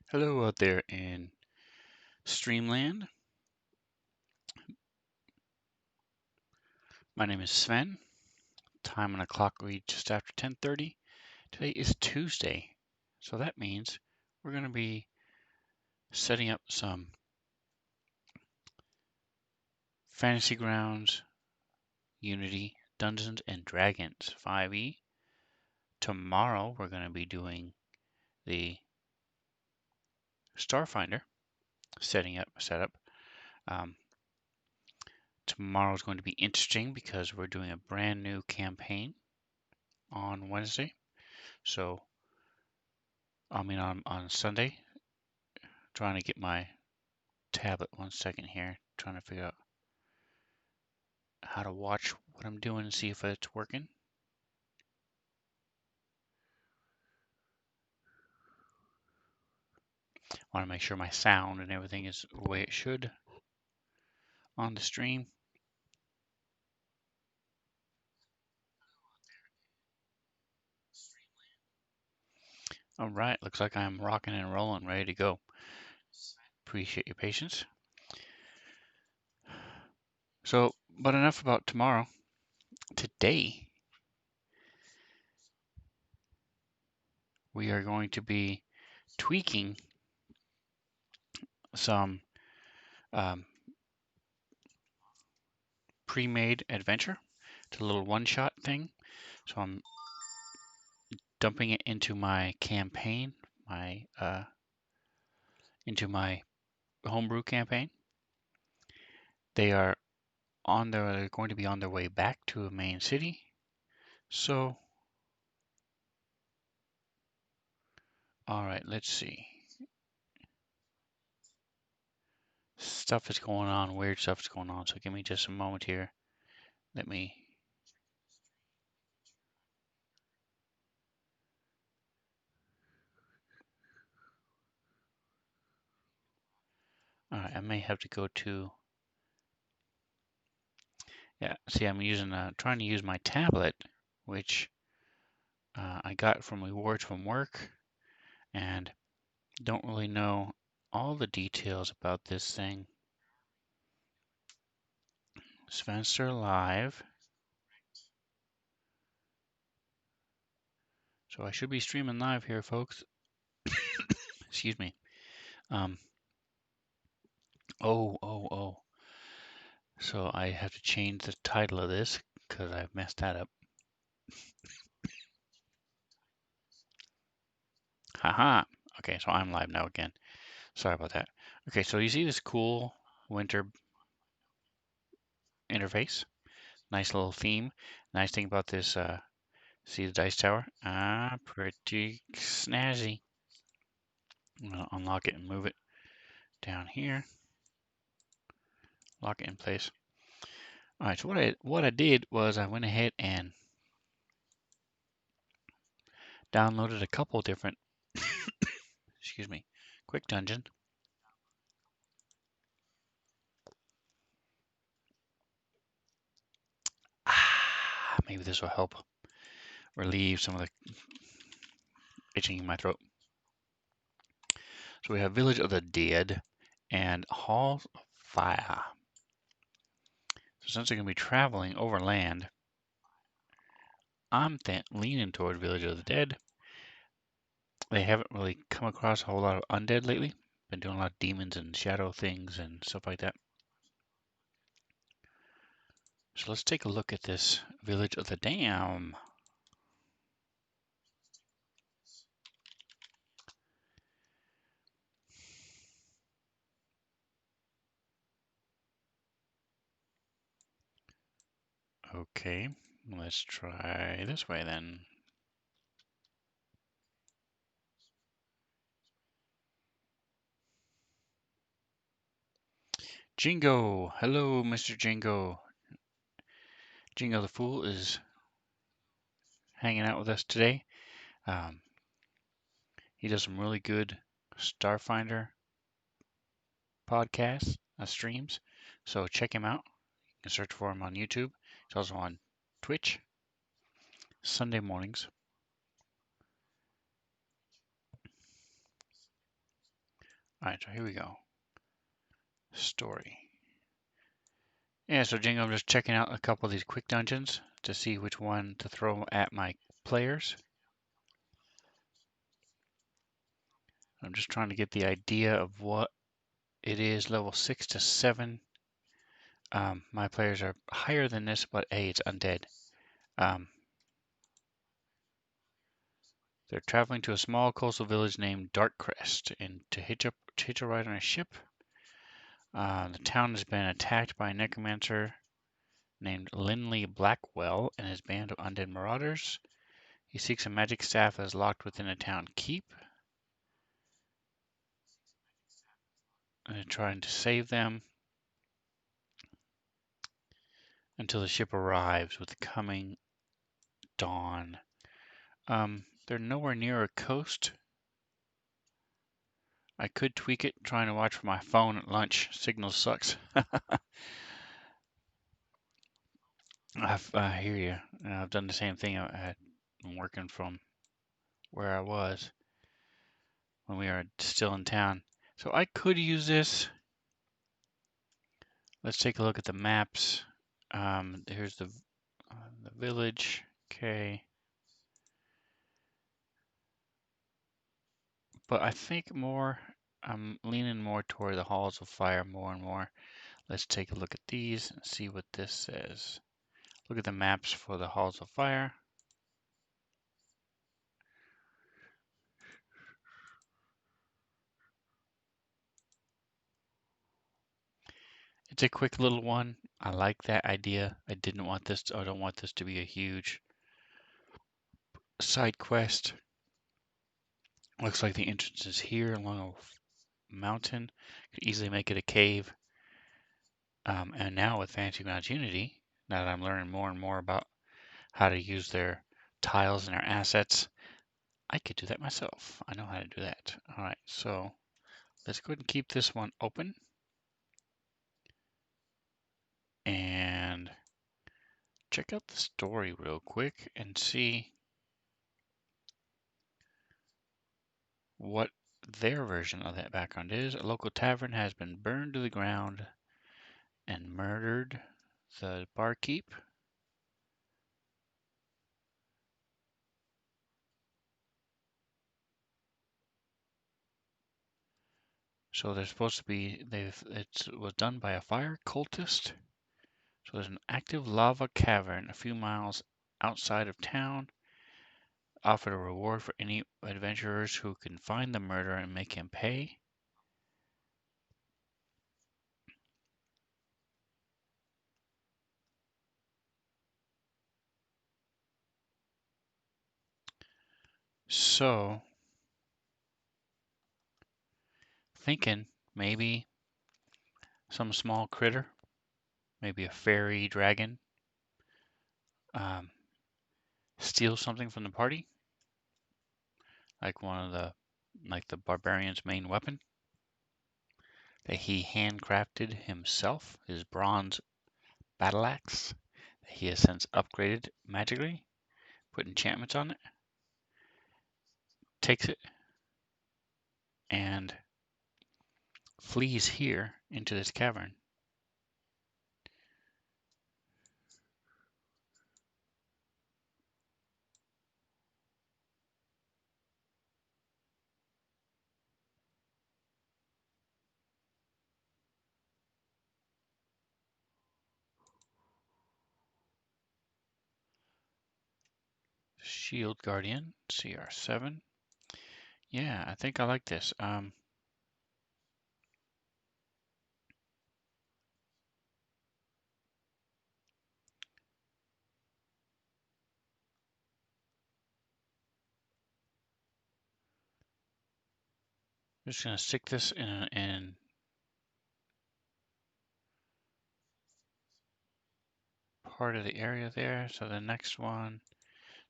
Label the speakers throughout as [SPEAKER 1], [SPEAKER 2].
[SPEAKER 1] Hello out there in Streamland. My name is Sven. Time on the clock reads just after 10:30. Today is Tuesday, so that means we're going to be setting up some Fantasy Grounds Unity Dungeons and Dragons 5e. Tomorrow we're going to be doing the Starfinder setup. Um, Tomorrow is going to be interesting because we're doing a brand new campaign on Wednesday. So, on Sunday, trying to get my tablet 1 second here, trying to figure out how to watch what I'm doing and see if it's working. Want to make sure my sound and everything is the way it should on the stream. All right, looks like I'm rocking and rolling, ready to go. Appreciate your patience. So, but enough about tomorrow. Today, we are going to be tweaking some um, pre-made adventure. It's a little one-shot thing. So I'm dumping it into my campaign, into my homebrew campaign. They are they're going to be on their way back to a main city. So, all right, let's see. Stuff is going on, weird stuff is going on. So give me just a moment here. Let me. All right, I may have to go to. Yeah, see, I'm trying to use my tablet, which I got from rewards from work, and don't really know all the details about this thing. Spencer Live. So I should be streaming live here, folks. Excuse me. Um, oh. So I have to change the title of this because I've messed that up. Haha. Okay, so I'm live now again. Sorry about that. Okay, so you see this cool winter interface? Nice little theme. Nice thing about this, see the dice tower? Pretty snazzy. I'm gonna unlock it and move it down here. Lock it in place. All right, so what I did was I went ahead and downloaded a couple different, excuse me, quick dungeon. Maybe this will help relieve some of the itching in my throat. So we have Village of the Dead and Halls of Fire. So since they're going to be traveling overland, I'm leaning toward Village of the Dead. They haven't really come across a whole lot of undead lately. Been doing a lot of demons and shadow things and stuff like that. So let's take a look at this Village of the Dam. Okay, let's try this way then. Jingo! Hello, Mr. Jingo. Jingo the Fool is hanging out with us today. Um, he does some really good Starfinder podcasts, streams. So check him out. You can search for him on YouTube. He's also on Twitch, Sunday mornings. Alright, so here we go. Story. Yeah, so Jingo, I'm just checking out a couple of these quick dungeons to see which one to throw at my players. I'm just trying to get the idea of what it is, level 6 to 7. My players are higher than this, but hey, it's undead. They're traveling to a small coastal village named Darkcrest and to hitch a ride on a ship. The town has been attacked by a necromancer named Linley Blackwell and his band of undead marauders. He seeks a magic staff that is locked within a town keep. And trying to save them until the ship arrives with the coming dawn. They're nowhere near a coast. I could tweak it trying to watch for my phone at lunch. Signal sucks. I hear you. I've done the same thing. I'm working from where I was when we were still in town. So I could use this. Let's take a look at the maps. Here's the village. Okay. But I think I'm leaning more toward the Halls of Fire more and more. Let's take a look at these and see what this says. Look at the maps for the Halls of Fire. It's a quick little one. I like that idea. I don't want this to be a huge side quest. Looks like the entrance is here along a mountain. Could easily make it a cave. And now with Fantasy Grounds Unity, now that I'm learning more and more about how to use their tiles and their assets, I could do that myself. I know how to do that. All right, so let's go ahead and keep this one open. And check out the story real quick and see what their version of that background is. A local tavern has been burned to the ground and murdered the barkeep. So they're supposed to be, it was done by a fire cultist. So there's an active lava cavern a few miles outside of town. Offered a reward for any adventurers who can find the murderer and make him pay. So, thinking maybe some small critter, maybe a fairy dragon, um, steal something from the party, like like the barbarian's main weapon that he handcrafted himself, his bronze battle axe that he has since upgraded magically, put enchantments on it, takes it and flees here into this cavern. Shield Guardian, CR7. Yeah, I think I like this. Just gonna stick this in part of the area there. So the next one,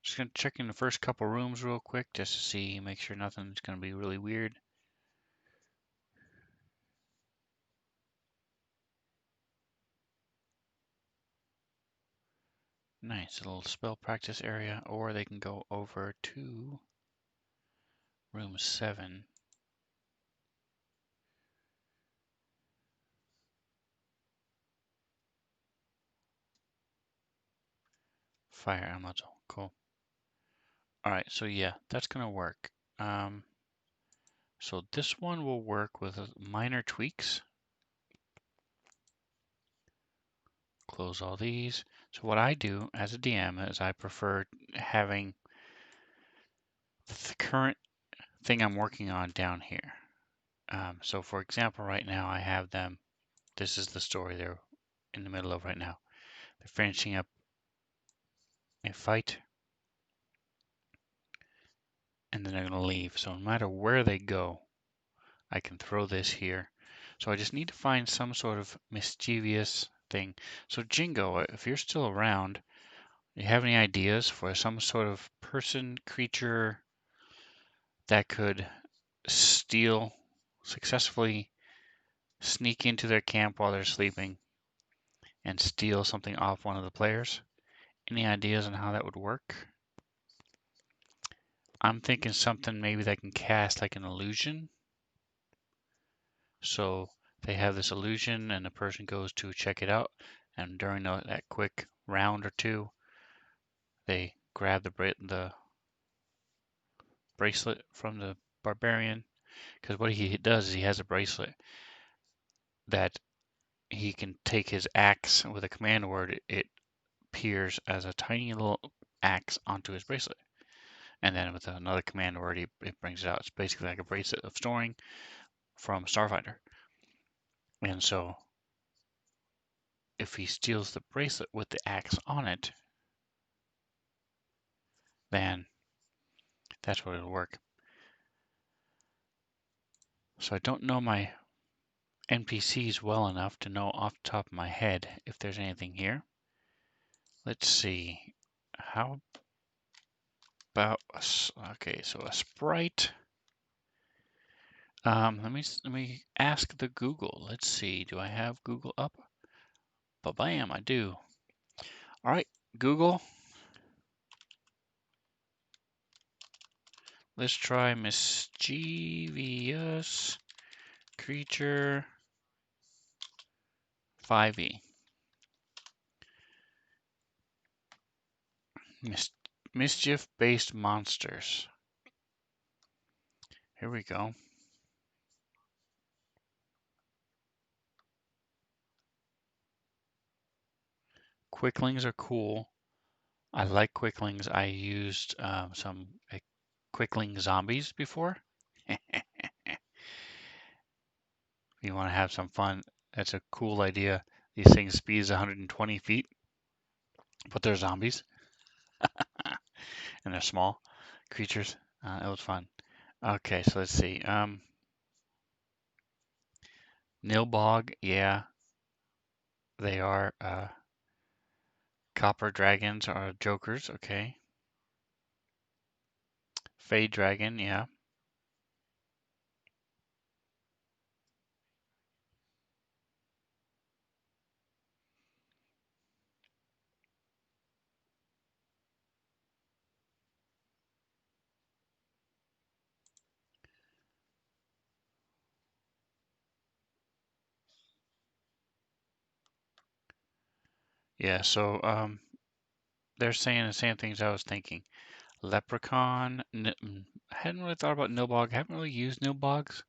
[SPEAKER 1] just gonna check in the first couple rooms real quick just to see, make sure nothing's gonna be really weird. Nice, a little spell practice area, or they can go over to room 7. Fire elemental. Cool. All right, so yeah, that's gonna work. So this one will work with minor tweaks. Close all these. So what I do as a DM is I prefer having the current thing I'm working on down here. So for example, right now I have them, this is the story they're in the middle of right now. They're finishing up a fight and then they're going to leave. So no matter where they go, I can throw this here. So I just need to find some sort of mischievous thing. So Jingo, if you're still around, do you have any ideas for some sort of person, creature that could steal, successfully sneak into their camp while they're sleeping and steal something off one of the players? Any ideas on how that would work? I'm thinking something maybe that can cast like an illusion. So they have this illusion and the person goes to check it out, and during that quick round or two, they grab the bracelet from the barbarian. Because what he does is he has a bracelet that he can take his axe with a command word. It appears as a tiny little axe onto his bracelet. And then with another command word, it brings it out. It's basically like a bracelet of storing from Starfighter. And so if he steals the bracelet with the axe on it, then that's what it'll work. So I don't know my NPCs well enough to know off the top of my head if there's anything here. Let's see. How about okay, so a sprite. Let me ask the Google. Let's see. Do I have Google up? Ba-bam, I do. All right, Google. Let's try mischievous creature 5e. Mischief-based monsters. Here we go. Quicklings are cool. I like quicklings. I used some quickling zombies before. You want to have some fun. That's a cool idea. These things speeds 120 feet, but they're zombies and they're small creatures. It was fun. Okay, so let's see. Nilbog, yeah, they are. Copper dragons are jokers. Okay. Fey dragon, yeah. Yeah, so they're saying the same things I was thinking. Leprechaun. I hadn't really thought about Nilbog. I haven't really used Nilbogs.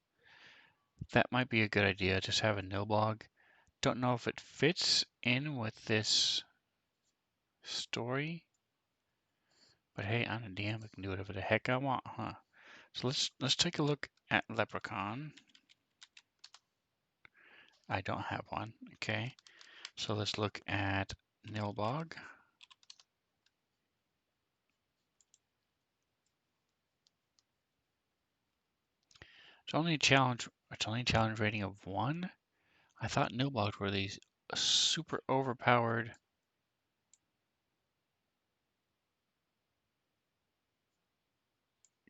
[SPEAKER 1] That might be a good idea. Just have a Nilbog. Don't know if it fits in with this story, but hey, I'm a DM. I can do whatever the heck I want, huh? So let's take a look at Leprechaun. I don't have one. Okay, so let's look at Nilbog. It's only a challenge. It's only a challenge rating of 1. I thought Nilbogs were these super overpowered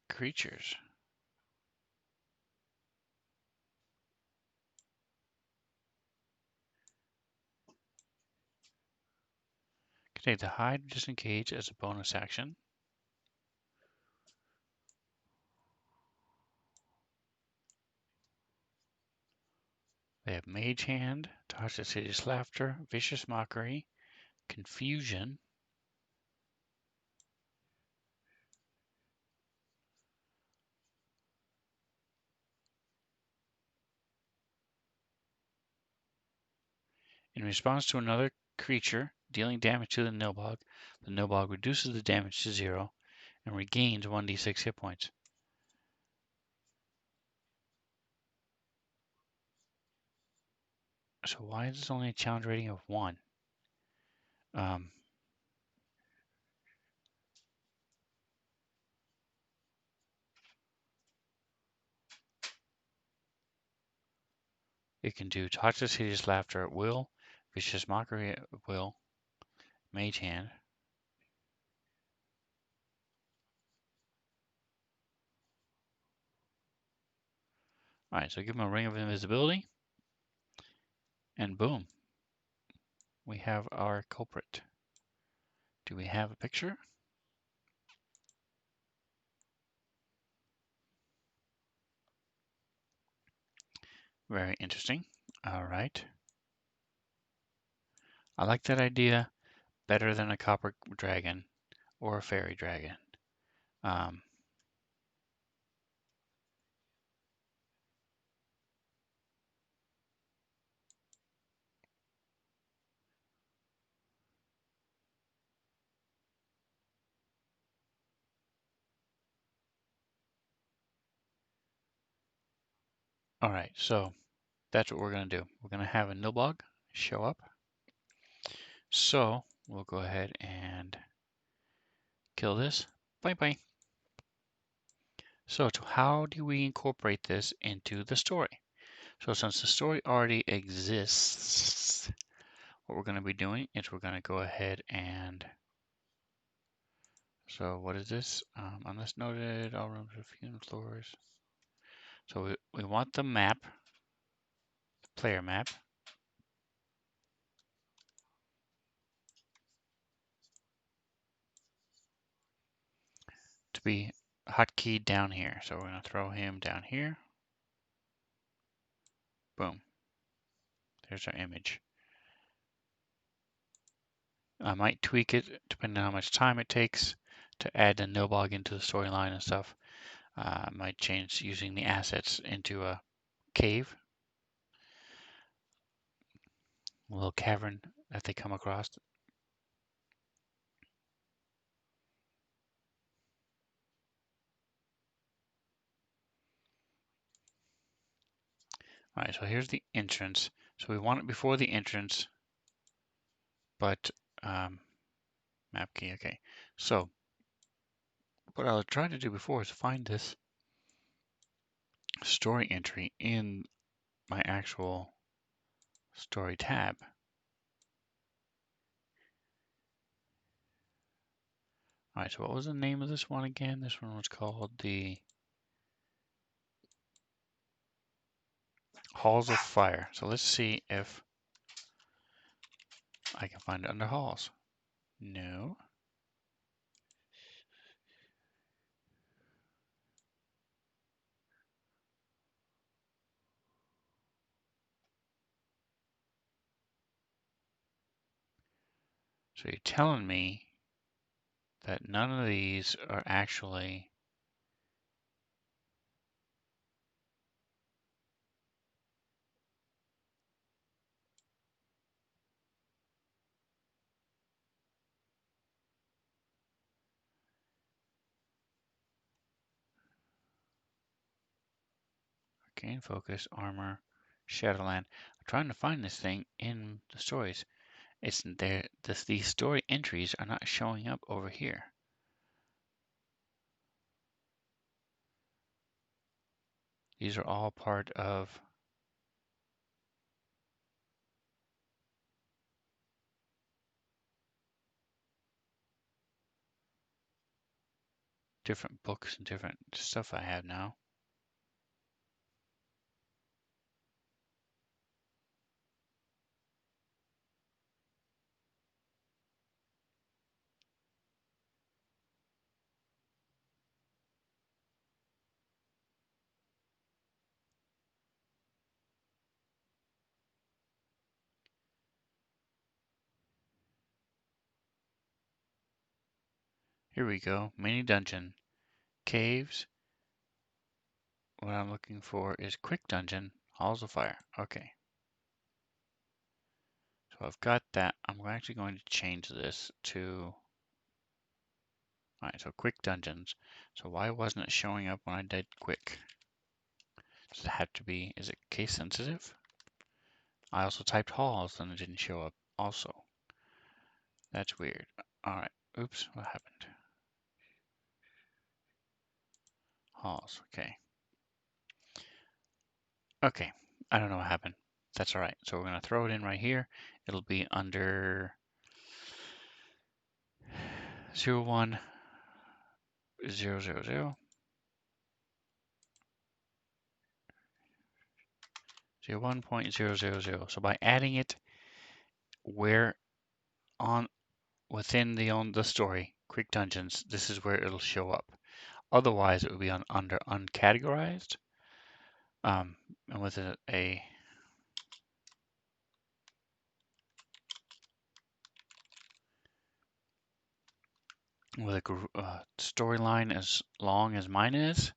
[SPEAKER 1] creatures. Okay, the hide, disengage as a bonus action. They have Mage Hand, Toxic City's Laughter, Vicious Mockery, Confusion, In response to another creature dealing damage to the Nilbog reduces the damage to 0 and regains 1d6 hit points. So why is this only a challenge rating of 1? It can do Toxic Hideous Laughter at will, Vicious Mockery at will, Mage Hand. Alright, so give him a Ring of Invisibility, and boom, we have our culprit. Do we have a picture? Very interesting. Alright. I like that idea better than a copper dragon or a fairy dragon. Alright, so that's what we're going to do. We're going to have a Nilbog show up. So we'll go ahead and kill this. Bye-bye. So how do we incorporate this into the story? So since the story already exists, what we're going to be doing is we're going to go ahead and, so what is this? Unless noted, all rooms have hewn floors. So we want the map, player map, to be hotkeyed down here. So we're going to throw him down here. Boom. There's our image. I might tweak it depending on how much time it takes to add the Nilbog into the storyline and stuff. I might change using the assets into a cave, a little cavern that they come across. All right, so here's the entrance. So we want it before the entrance, but map key, okay. So what I was trying to do before is find this story entry in my actual story tab. All right, so what was the name of this one again? This one was called the Halls of Fire. So let's see if I can find it under Halls. No. So you're telling me that none of these are actually Arcane Focus, Armor, Shadowland. I'm trying to find this thing in the stories. It's there. These story entries are not showing up over here. These are all part of different books and different stuff I have now. Here we go. Mini dungeon. Caves. What I'm looking for is quick dungeon. Halls of Fire. Okay. So I've got that. I'm actually going to change this to, all right, so quick dungeons. So why wasn't it showing up when I did quick? Does it have to be, is it case sensitive? I also typed halls and it didn't show up also. That's weird. All right, oops, what happened? Halls, okay. Okay, I don't know what happened. That's all right. So we're gonna throw it in right here. It'll be under 01 000 01.000. So by adding it where on within the story, Quick Dungeons, this is where it'll show up. Otherwise, it would be under uncategorized. And with a storyline as long as mine is,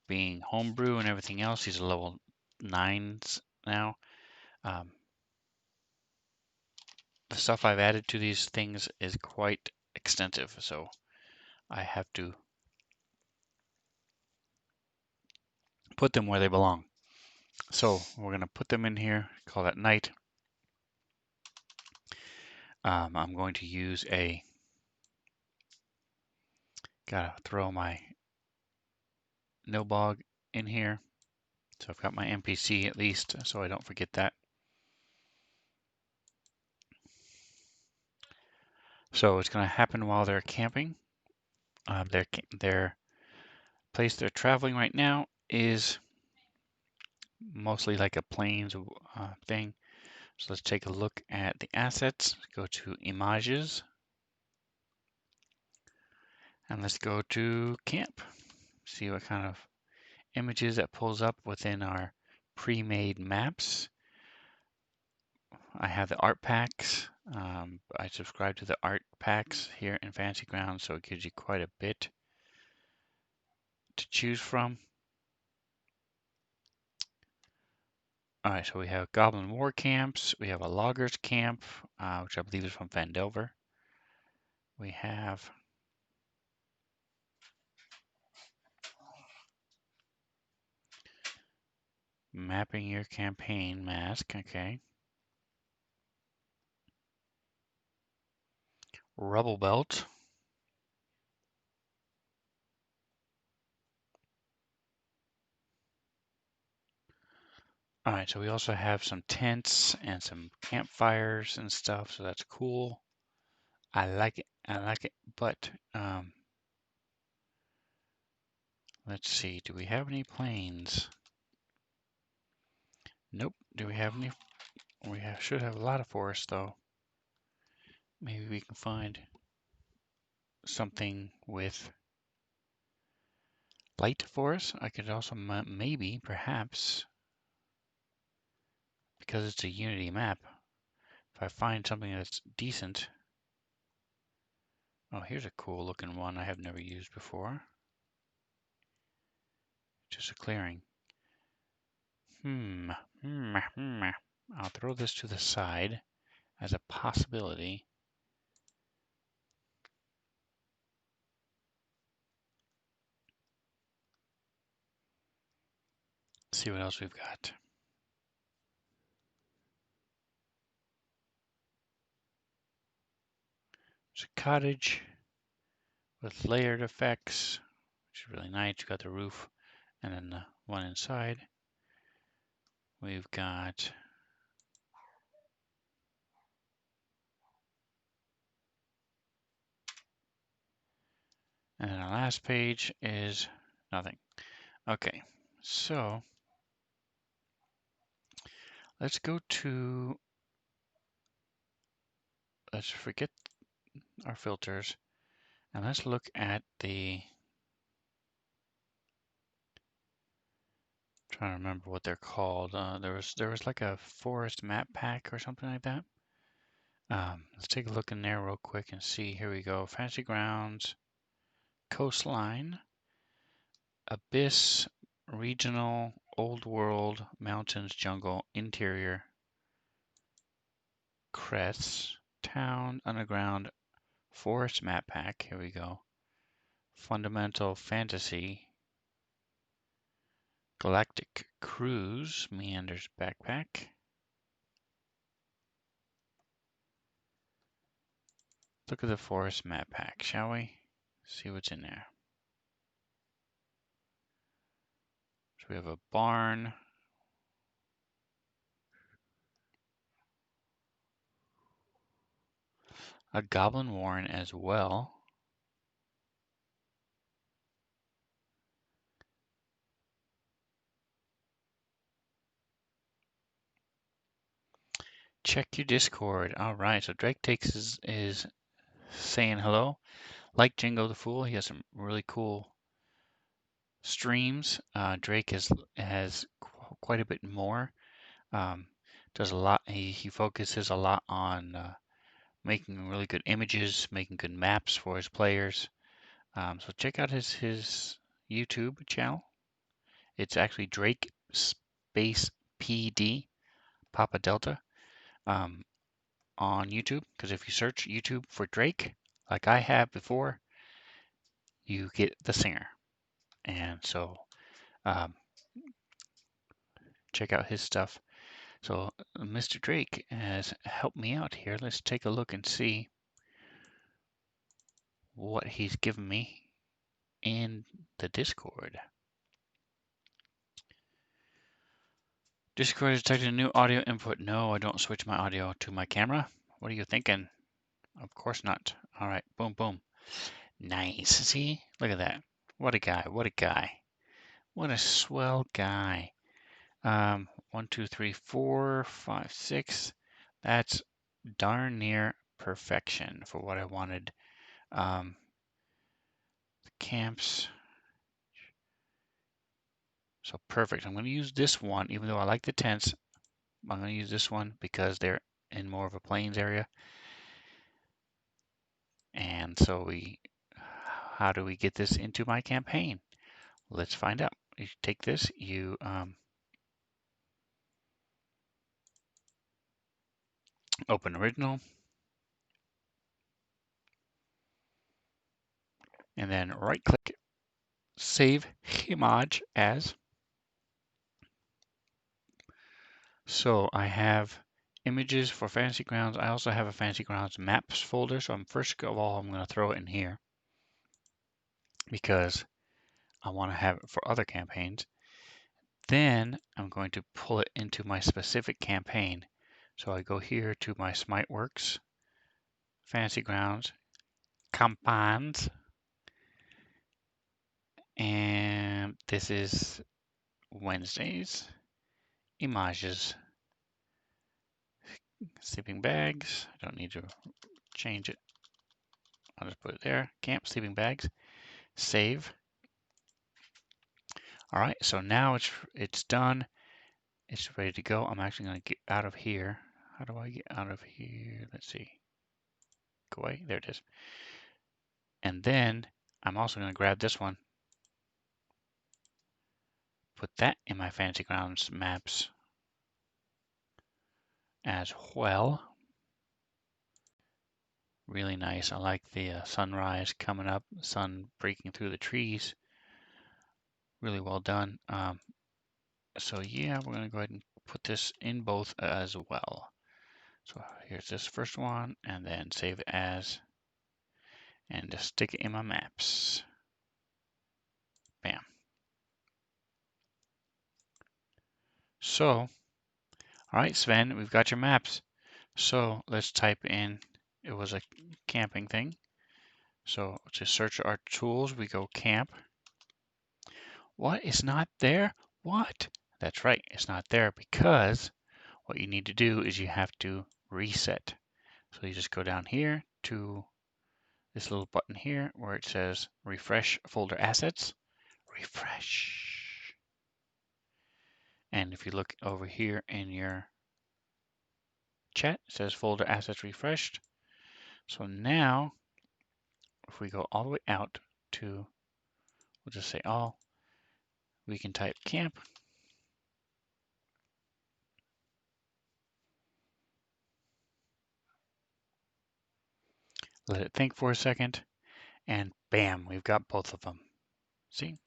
[SPEAKER 1] being homebrew and everything else, these are level 9s now. The stuff I've added to these things is quite extensive, so I have to put them where they belong. So we're going to put them in here, call that night. I'm going to use gotta throw my Nilbog in here. So I've got my NPC at least, so I don't forget that. So it's going to happen while they're camping. Their place they're traveling right now is mostly like a plains thing. So let's take a look at the assets. Go to images. And let's go to camp. See what kind of images that pulls up within our pre-made maps. I have the art packs. I subscribe to the art packs here in Fantasy Grounds, so it gives you quite a bit to choose from. All right, so we have Goblin War Camps. We have a Loggers Camp, which I believe is from Phandelver. We have Mapping Your Campaign Mask, okay. Rubble Belt. All right, so we also have some tents and some campfires and stuff, so that's cool. I like it. I like it, but let's see. Do we have any plains? Nope. Do we have any? Should have a lot of forests though. Maybe we can find something with light forest. I could also maybe, perhaps, because it's a Unity map, if I find something that's decent. Oh, here's a cool looking one I have never used before. Just a clearing. I'll throw this to the side as a possibility. See what else we've got. It's a cottage with layered effects, which is really nice. You've got the roof and then the one inside. We've got and then our last page is nothing. Okay, so let's forget our filters and let's look at trying to remember what they're called. There was like a forest map pack or something like that. Let's take a look in there real quick and see. Here we go. Fantasy Grounds, Coastline, Abyss, Regional, Old World, Mountains, Jungle, Interior. Crests, Town, Underground, Forest Map Pack. Here we go. Fundamental Fantasy, Galactic Cruise, Meanders Backpack. Look at the Forest Map Pack, shall we? See what's in there. So we have a barn. A Goblin Warren as well. Check your Discord. All right, so Drake Takes is saying hello. Like Jingo the Fool, he has some really cool streams. Drake has quite a bit more. Does a lot. He focuses a lot on making really good images, making good maps for his players. So check out his YouTube channel. It's actually Drake Space PD Papa Delta on YouTube. Because if you search YouTube for Drake, like I have before, you get the singer. And so check out his stuff. So Mr. Drake has helped me out here. Let's take a look and see what he's given me in the Discord. Discord has detected a new audio input. No, I don't switch my audio to my camera. What are you thinking? Of course not. All right, boom, boom. Nice. See? Look at that. What a guy. What a guy. What a swell guy. 1, 2, 3, 4, 5, 6. That's darn near perfection for what I wanted. The camps. So perfect. I'm going to use this one, even though I like the tents. I'm going to use this one because they're in more of a plains area. And so how do we get this into my campaign? Let's find out. You take this, you open original, and then right click, save image as. So I have images for Fantasy Grounds. I also have a Fantasy Grounds maps folder. So first of all, I'm going to throw it in here because I want to have it for other campaigns. Then I'm going to pull it into my specific campaign. So I go here to my Smiteworks, Fantasy Grounds, Campaigns, and this is Wednesdays, Images, Sleeping Bags. I don't need to change it. I'll just put it there. Camp, Sleeping Bags, save. All right, so now it's done. It's ready to go. I'm actually going to get out of here. How do I get out of here? Let's see. Go away. There it is. And then I'm also going to grab this one. Put that in my Fantasy Grounds maps as well. Really nice. I like the sunrise coming up, sun breaking through the trees. Really well done. So yeah, we're going to go ahead and put this in both as well. So here's this first one, and then save as, and just stick it in my maps. Bam. So, all right, Sven, we've got your maps. So let's type in, it was a camping thing. So to search our tools, we go camp. What is not there? What? That's right, it's not there because what you need to do is you have to reset. So you just go down here to this little button here where it says refresh folder assets. Refresh. And if you look over here in your chat, it says folder assets refreshed. So now if we go all the way out to, we'll just say all, we can type camp. Let it think for a second, and bam, we've got both of them. See?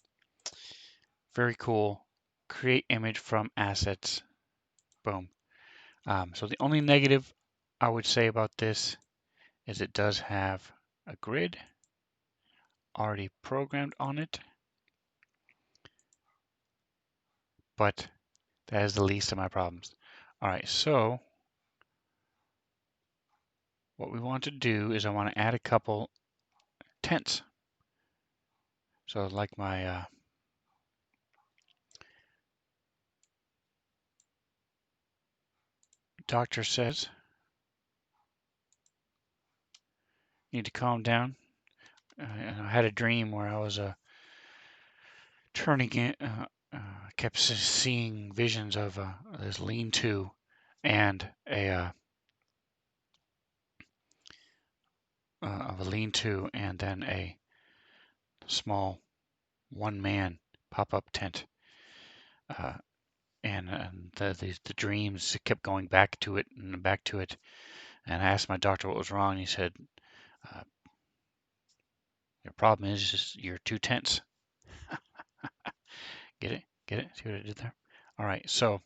[SPEAKER 1] Very cool. Create image from assets. Boom. So the only negative I would say about this is it does have a grid already programmed on it, but that is the least of my problems. All right, so what we want to do is I want to add a couple tents. So like my doctor says, you need to calm down. I had a dream where I was turning it, kept seeing visions of this lean-to and of a lean-to and then a small one-man pop-up tent. And the dreams kept going back to it and back to it. And I asked my doctor what was wrong. He said, "Your problem is just you're too tense." Get it? Get it? See what I did there? All right. So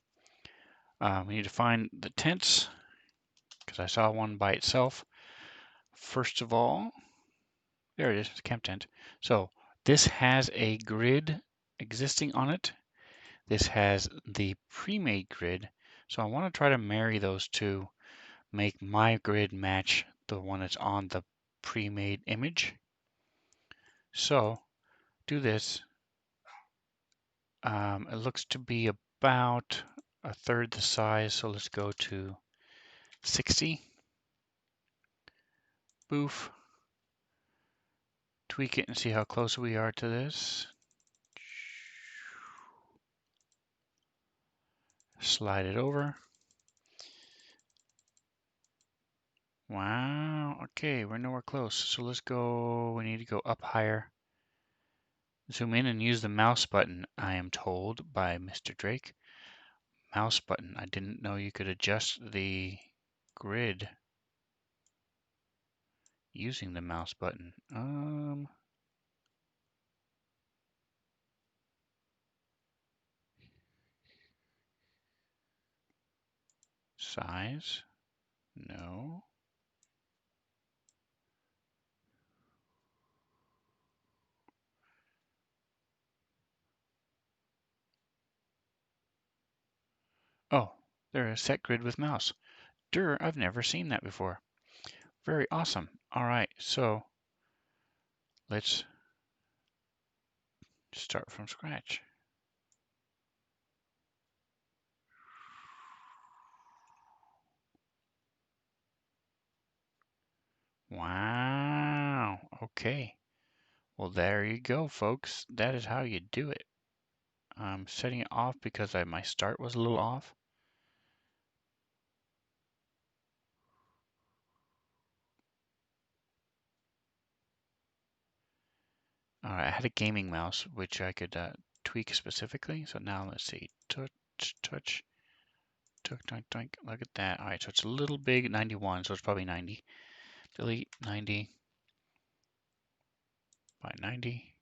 [SPEAKER 1] we need to find the tents because I saw one by itself. First of all, there it is, camp tent. So this has a grid existing on it. This has the pre-made grid. So I want to try to marry those two, make my grid match the one that's on the pre-made image. So do this. It looks to be about a third the size. So let's go to 60. Boof. Tweak it and see how close we are to this. Slide it over. Wow, okay, we're nowhere close. So let's go, we need to go up higher. Zoom in and use the mouse button, I am told by Mr. Drake. Mouse button, I didn't know you could adjust the grid using the mouse button. Size, no. Oh, there's a set grid with mouse. I've never seen that before. Very awesome. All right, so let's start from scratch. Wow, okay. Well, there you go, folks. That is how you do it. I'm setting it off because my start was a little off. All right, I had a gaming mouse, which I could tweak specifically. So now let's see, touch, touch, touch, touch, touch. Look at that. All right, so it's a little big, 91, so it's probably 90. Delete 90 by 90.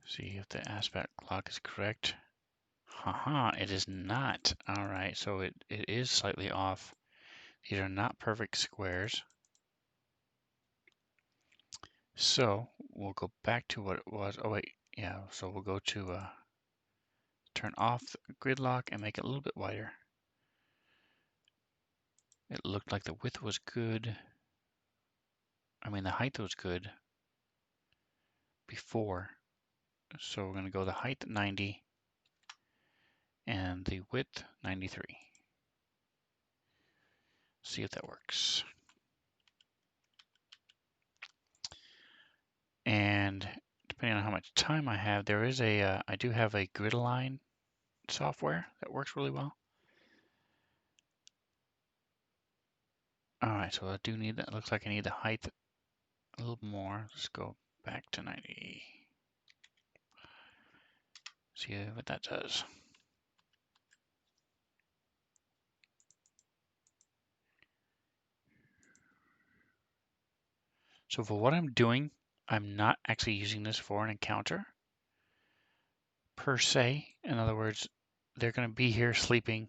[SPEAKER 1] See if the aspect lock is correct. Haha, it is not. All right, so it is slightly off. These are not perfect squares. So we'll go back to what it was. Oh wait, yeah, so we'll go to turn off the grid lock and make it a little bit wider. It looked like the width was good. I mean, the height was good before. So we're going to go the height 90 and the width 93. See if that works. And depending on how much time I have, there is I do have a grid align software that works really well. All right, so I do need that. Looks like I need the height a little more. Let's go back to 90. See what that does. So for what I'm doing, I'm not actually using this for an encounter per se. In other words, they're going to be here sleeping.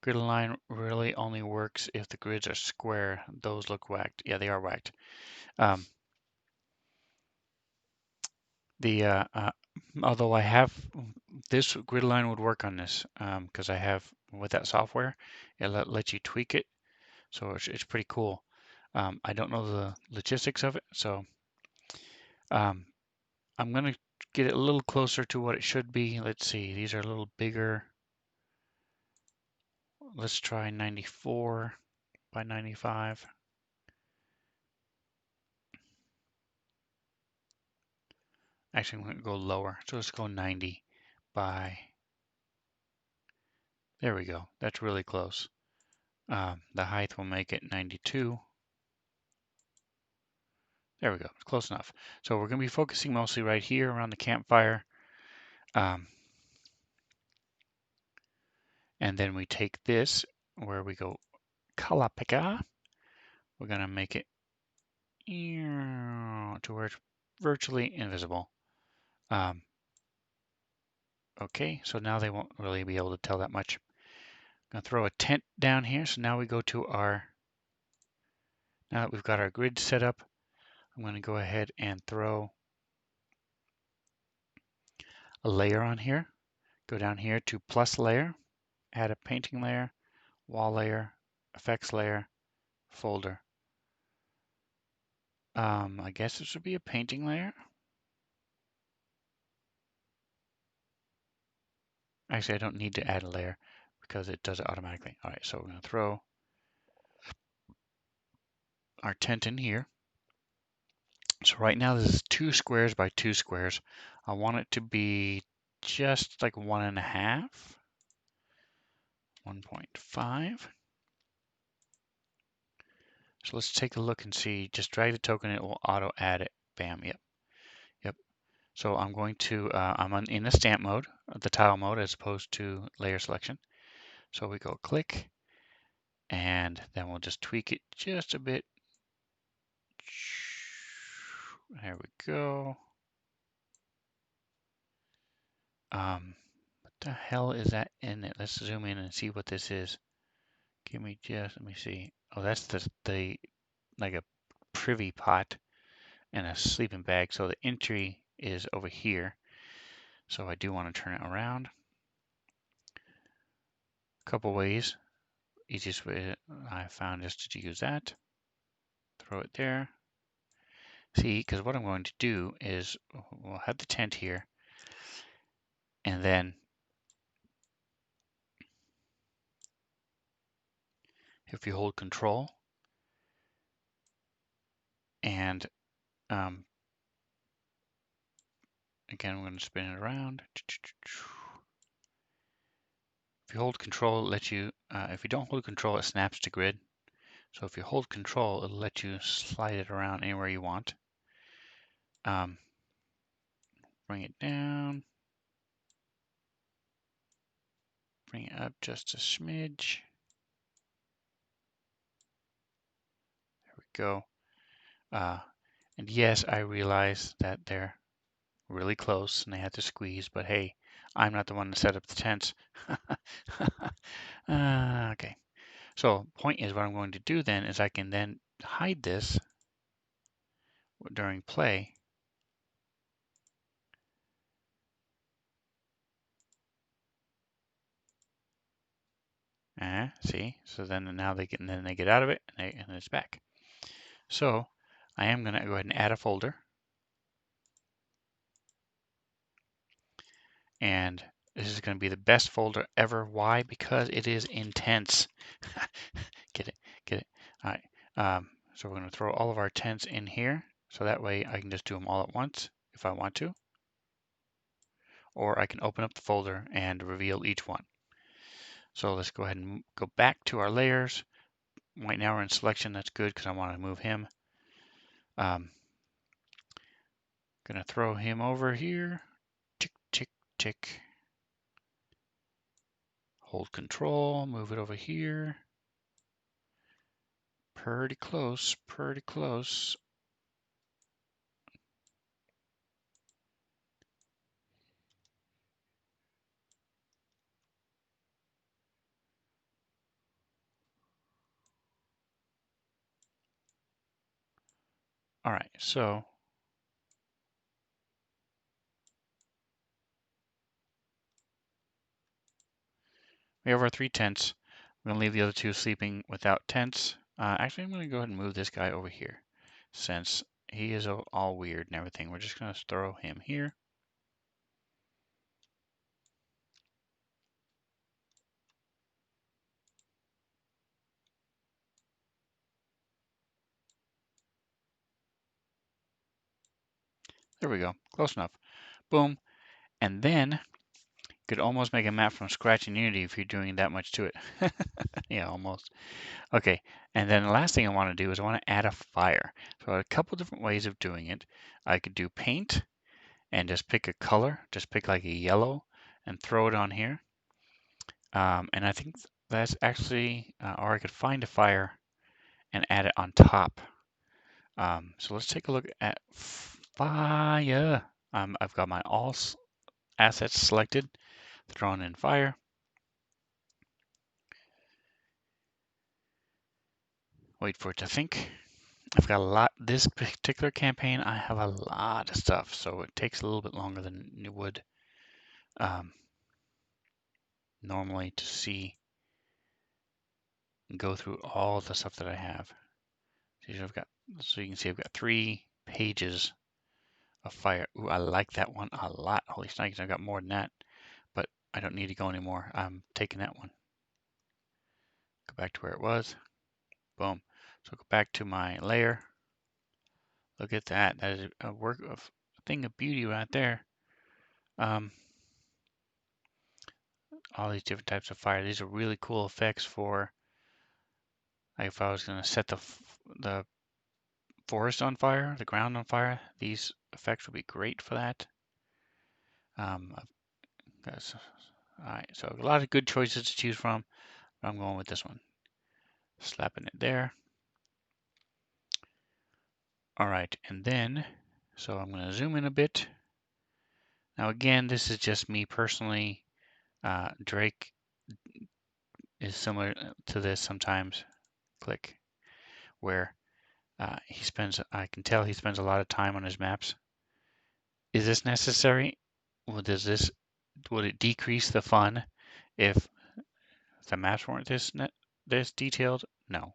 [SPEAKER 1] Grid align really only works if the grids are square. Those look whacked. Yeah, they are whacked. Although I have this grid align would work on this because I have with that software, it lets you tweak it, so it's pretty cool. I don't know the logistics of it, so I'm gonna get it a little closer to what it should be. Let's see, these are a little bigger. Let's try 94 by 95. Actually, I'm going to go lower. So let's go 90 by, there we go. That's really close. The height will make it 92. There we go. It's close enough. So we're going to be focusing mostly right here around the campfire. And then we take this where we go Kalapeka. We're going to make it to where it's virtually invisible. Okay, so now they won't really be able to tell that much. I'm going to throw a tent down here. So now we go to our, now that we've got our grid set up, I'm going to go ahead and throw a layer on here. Go down here to plus layer, add a painting layer, wall layer, effects layer, folder. I guess this would be a painting layer. Actually, I don't need to add a layer because it does it automatically. All right, so we're going to throw our tent in here. So right now this is 2 squares by 2 squares. I want it to be just like 1.5, 1.5. So let's take a look and see. Just drag the token, it will auto add it. Bam, yep. So I'm going to, I'm in the stamp mode, the tile mode, as opposed to layer selection. So we go click, and then we'll just tweak it just a bit. There we go. What the hell is that in it? Let's zoom in and see what this is. Give me just, let me see. Oh, that's the like a privy pot and a sleeping bag. So the entry is over here. So I do want to turn it around. A couple ways. Easiest way I found is to use that. Throw it there. See, because what I'm going to do is we'll have the tent here, and then if you hold Control and again, we're going to spin it around. If you hold Control, it lets you. If you don't hold Control, it snaps to grid. So if you hold Control, it'll let you slide it around anywhere you want. Bring it down. Bring it up just a smidge. There we go. And yes, I realize that they're really close and they had to squeeze, but hey, I'm not the one to set up the tents. Okay. So point is what I'm going to do then is I can then hide this during play. See, so then now they get out of it and it's back. So I am going to go ahead and add a folder. And this is going to be the best folder ever. Why? Because it is intense. Get it? Get it? All right. So we're going to throw all of our tents in here. So that way I can just do them all at once if I want to. Or I can open up the folder and reveal each one. So let's go ahead and go back to our layers. Right now we're in selection. That's good because I want to move him. Gonna throw him over here. Tick, tick, tick. Hold Control, move it over here. Pretty close, pretty close. All right, so we have our 3 tents. We're going to leave the other 2 sleeping without tents. Actually, I'm going to go ahead and move this guy over here since he is all weird and everything. We're just going to throw him here. There we go. Close enough. Boom. And then you could almost make a map from scratch in Unity if you're doing that much to it. Yeah, almost. Okay, and then the last thing I want to do is I want to add a fire. So a couple different ways of doing it. I could do paint and just pick a color, just pick like a yellow and throw it on here. And I think that's actually, or I could find a fire and add it on top. So let's take a look at fire. I've got my all assets selected, thrown in fire. Wait for it to think. I've got a lot, this particular campaign, I have a lot of stuff, so it takes a little bit longer than it would normally to see and go through all the stuff that I have. So you can see I've got 3 pages of fire. Ooh, I like that one a lot. Holy snakes, I've got more than that, but I don't need to go anymore. I'm taking that one. Go back to where it was. Boom. So go back to my layer. Look at that. That is a thing of beauty right there. All these different types of fire. These are really cool effects for, like if I was going to set the forest on fire, the ground on fire, these effects would be great for that. All right, so a lot of good choices to choose from. I'm going with this one. Slapping it there. All right, and then, so I'm going to zoom in a bit. Now again, this is just me personally. Drake is similar to this sometimes. Click where I can tell he spends a lot of time on his maps. Is this necessary? Would it decrease the fun if the maps weren't this detailed? No.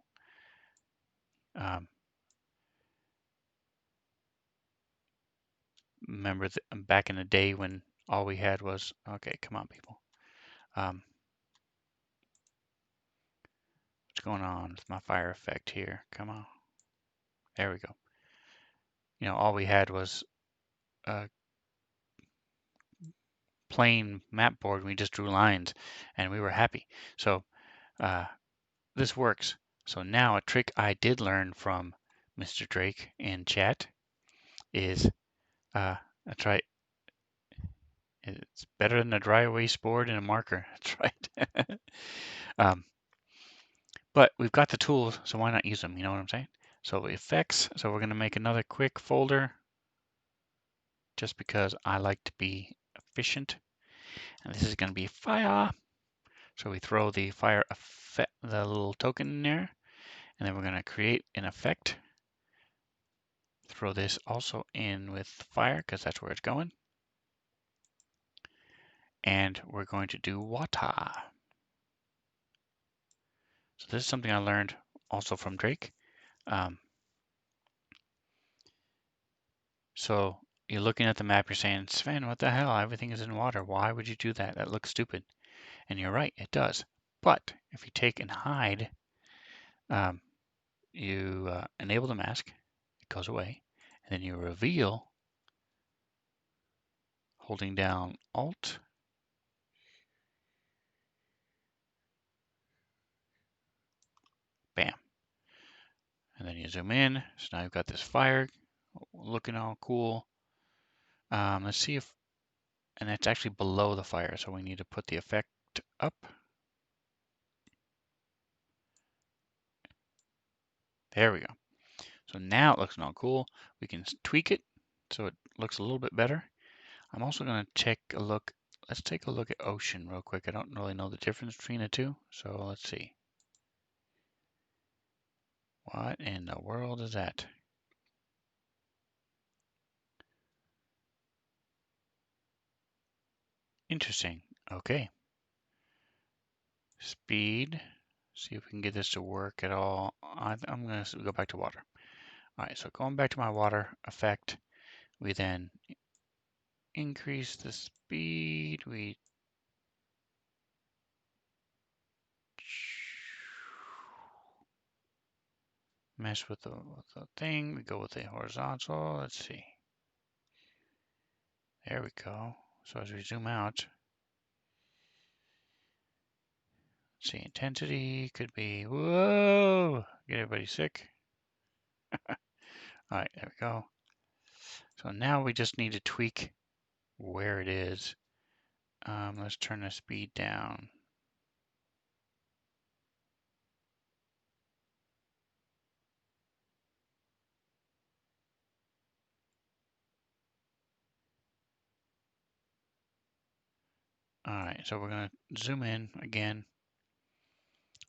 [SPEAKER 1] Remember back in the day when all we had was, okay, come on, people. What's going on with my fire effect here? Come on. There we go. You know, all we had was a plain map board and we just drew lines and we were happy. So this works. So now a trick I did learn from Mr. Drake in chat is that's right. It's better than a dry erase board and a marker. That's right. But we've got the tools, so why not use them? You know what I'm saying? So effects. So we're going to make another quick folder just because I like to be efficient. And this is going to be fire. So we throw the fire effect, the little token in there, and then we're going to create an effect. Throw this also in with fire because that's where it's going. And we're going to do water. So this is something I learned also from Drake. So you're looking at the map, you're saying, Sven, what the hell? Everything is in water. Why would you do that? That looks stupid. And you're right, it does. But if you take and hide, you enable the mask, it goes away, and then you reveal holding down Alt. Bam. And then you zoom in. So now you've got this fire looking all cool. Let's see if, and it's actually below the fire, so we need to put the effect up. There we go. So now it looks all cool. We can tweak it so it looks a little bit better. I'm also going to take a look. Let's take a look at ocean real quick. I don't really know the difference between the two, so let's see. What in the world is that? Interesting. Okay. Speed. See if we can get this to work at all. I'm going to go back to water. All right, so going back to my water effect, we then increase the speed. We mess with the thing. We go with the horizontal. Let's see. There we go. So as we zoom out, let's see, intensity could be, whoa, get everybody sick. All right, there we go. So now we just need to tweak where it is. Let's turn the speed down. All right, so we're going to zoom in again.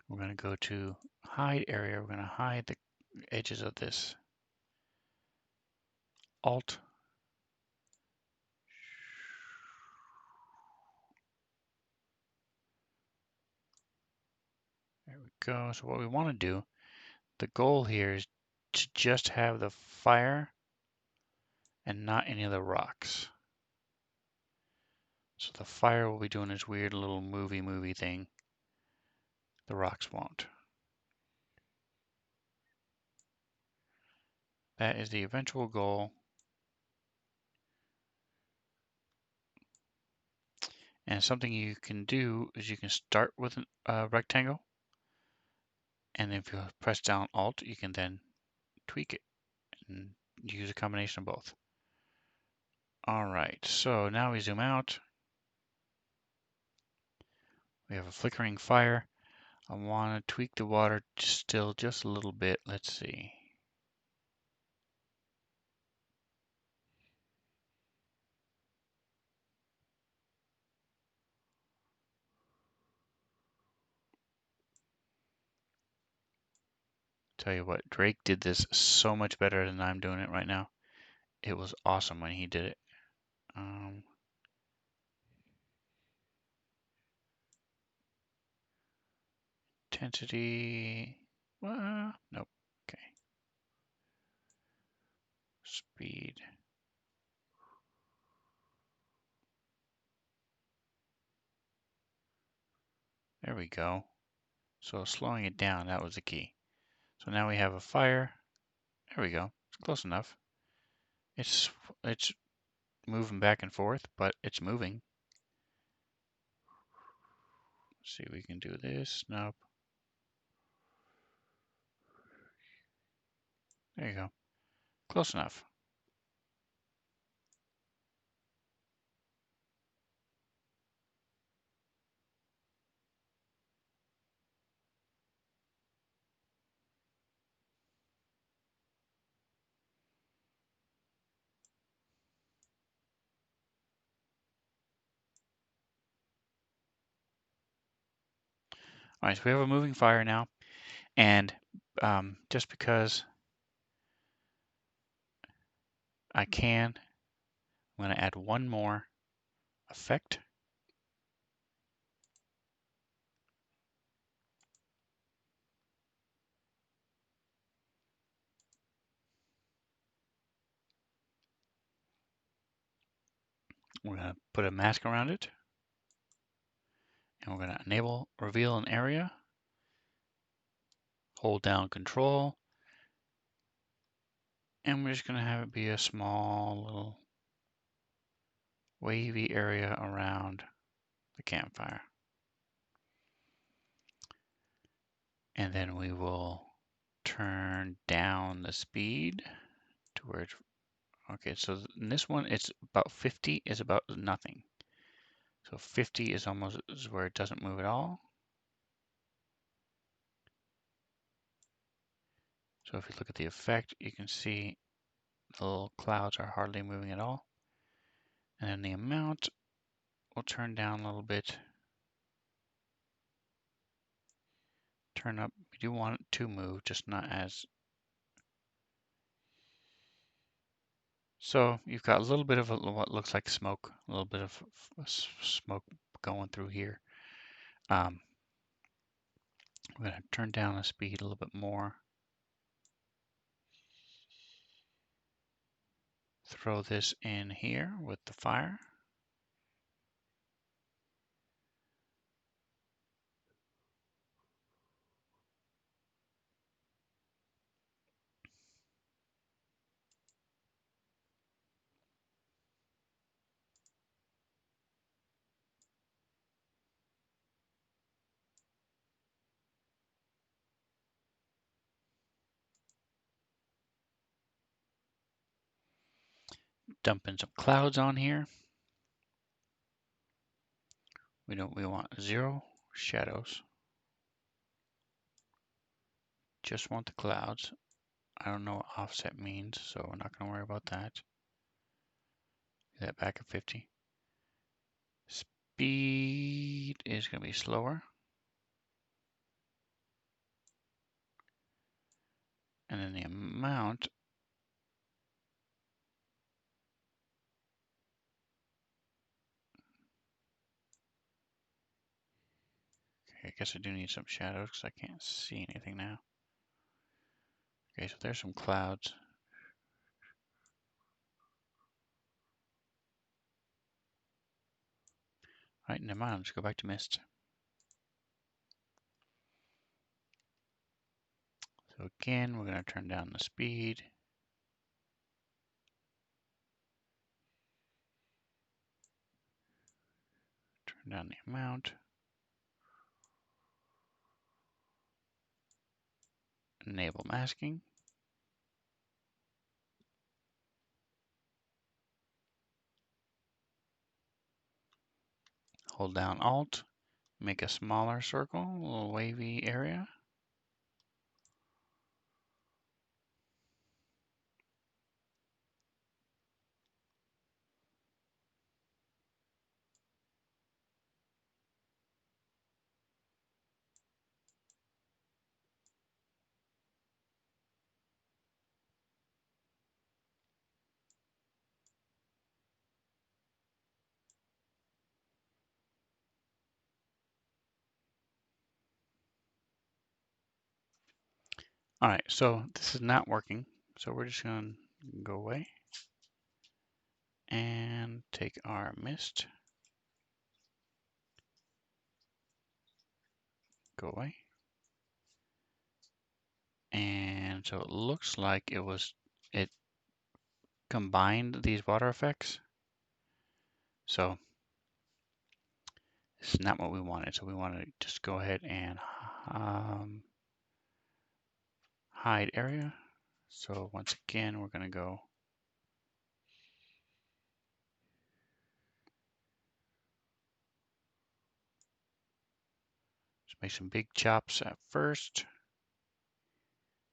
[SPEAKER 1] We're going to go to hide area. We're going to hide the edges of this. Alt. There we go. So what we want to do, the goal here is to just have the fire and not any of the rocks. So the fire will be doing this weird little movie thing. The rocks won't. That is the eventual goal. And something you can do is you can start with a rectangle. And if you press down Alt, you can then tweak it and use a combination of both. All right, so now we zoom out. We have a flickering fire. I want to tweak the water still just a little bit. Let's see. Tell you what, Drake did this so much better than I'm doing it right now. It was awesome when he did it. Intensity. Nope. Okay. Speed. There we go. So slowing it down, that was the key. So now we have a fire. There we go. It's close enough. It's moving back and forth, but it's moving. Let's see if we can do this. Nope. There you go. Close enough. All right, so we have a moving fire now. And just because I can, I'm going to add one more effect. We're going to put a mask around it. And we're going to enable reveal an area. Hold down Control. And we're just going to have it be a small little wavy area around the campfire. And then we will turn down the speed to where it's, okay, so in this one, it's about 50 is about nothing. So 50 is almost is where it doesn't move at all. So if you look at the effect, you can see the little clouds are hardly moving at all. And then the amount will turn down a little bit. Turn up, we do want it to move, just not as So you've got a little bit of what looks like smoke, a little bit of smoke going through here. I'm going to turn down the speed a little bit more. Throw this in here with the fire. Dumping some clouds on here. We want 0 shadows. Just want the clouds. I don't know what offset means, so we're not going to worry about that. Do that back at 50. Speed is going to be slower. And then the amount, okay, I guess I do need some shadows because I can't see anything now. Okay, so there's some clouds. All right, never mind, let's go back to mist. So again, we're going to turn down the speed. Turn down the amount. Enable masking. Hold down Alt. Make a smaller circle, a little wavy area. All right, so this is not working. So we're just going to go away and take our mist. Go away. And so it looks like it combined these water effects. So this is not what we wanted. So we want to just go ahead and hide area. So once again, we're going to go just make some big chops at first.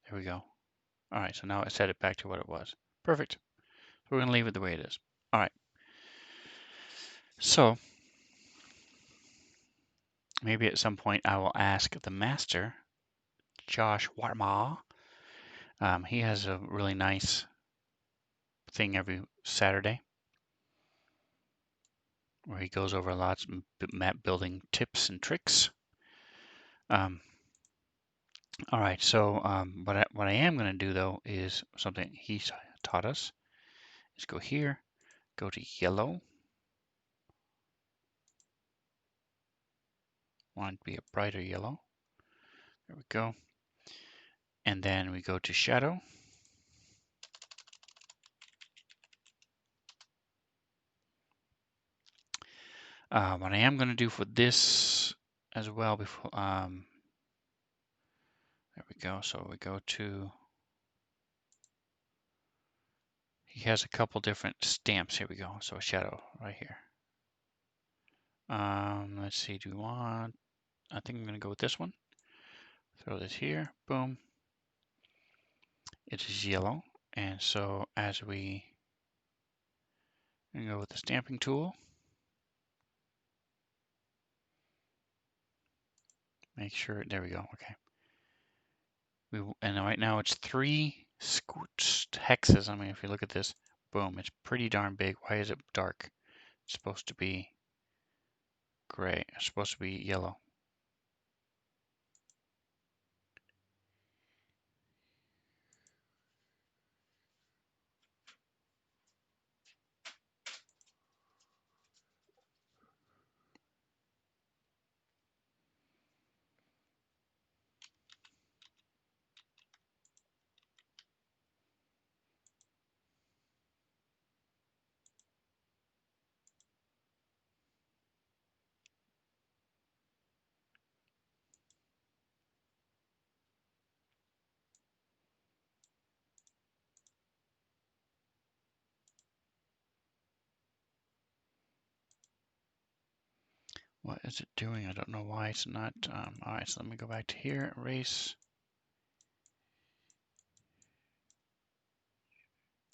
[SPEAKER 1] There we go. All right, so now I set it back to what it was. Perfect. So we're going to leave it the way it is. All right. So maybe at some point I will ask the master, Josh Warma. He has a really nice thing every Saturday where he goes over lots of map building tips and tricks. All right, so what I am going to do though is something he taught us. Is go here, go to yellow. Want it to be a brighter yellow. There we go. And then we go to shadow. What I am going to do for this as well before there we go. So we go to, he has a couple different stamps. Here we go. So a shadow right here. Let's see, do we want, I think I'm going to go with this one. Throw this here, boom. It is yellow. And so as we go with the stamping tool, make sure, there we go, okay. And right now it's 3 hexes. I mean, if you look at this, Boom, it's pretty darn big. Why is it dark? It's supposed to be gray. It's supposed to be yellow. What is it doing? I don't know why it's not. All right, so let me go back to here, erase.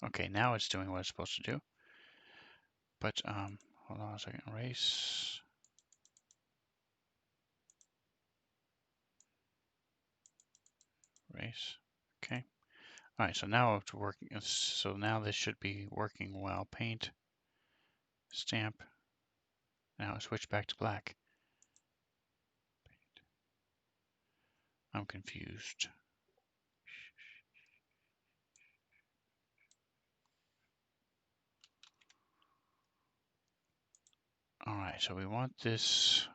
[SPEAKER 1] Okay, now it's doing what it's supposed to do. But hold on a second, erase. Erase. Okay. All right, so now it's working. So now this should be working well. Paint, stamp. Now switch back to black. I'm confused. All right, so we want this.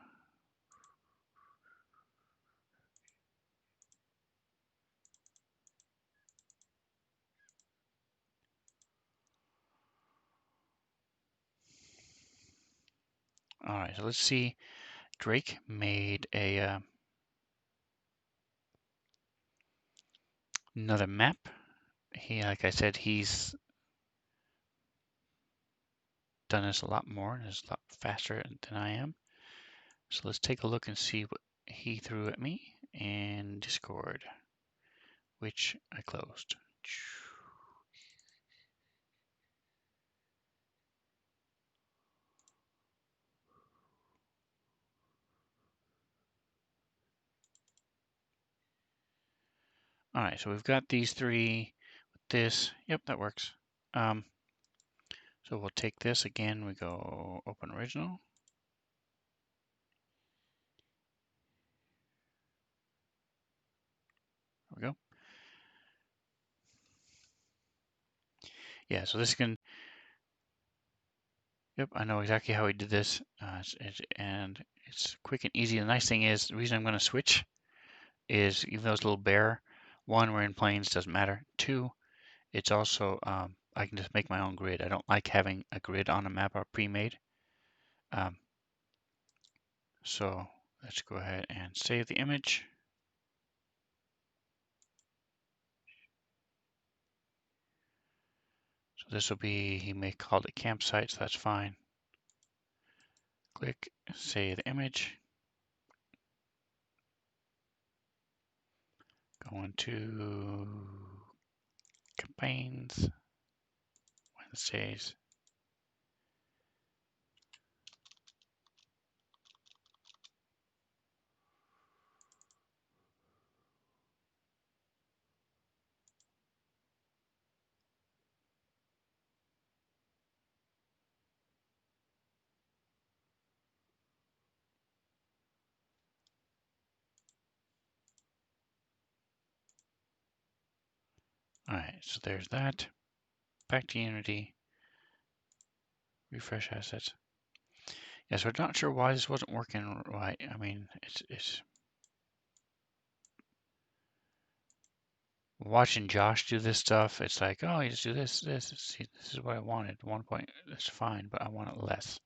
[SPEAKER 1] All right, so let's see. Drake made a another map. Like I said, he's done this a lot more and is a lot faster than I am. So let's take a look and see what he threw at me in Discord, which I closed. All right, so we've got these three. This, yep, that works. So we'll take this again. We go open original. There we go. Yeah, so this can. Yep, I know exactly how we did this, and it's quick and easy. The nice thing is, the reason I'm going to switch is even though it's a little bare, one, we're in planes, doesn't matter. Two, it's also, I can just make my own grid. I don't like having a grid on a map or pre-made. So let's go ahead and save the image. So this will be, he may call it campsite, so that's fine. Click save the image. Go into campaigns, Wednesdays. All right, so there's that. Back to Unity. Refresh assets. Yeah, so I'm not sure why this wasn't working right. I mean, it's watching Josh do this stuff. It's like, oh, you just do this. See, this is what I wanted. 1 point, that's fine, but I want it less.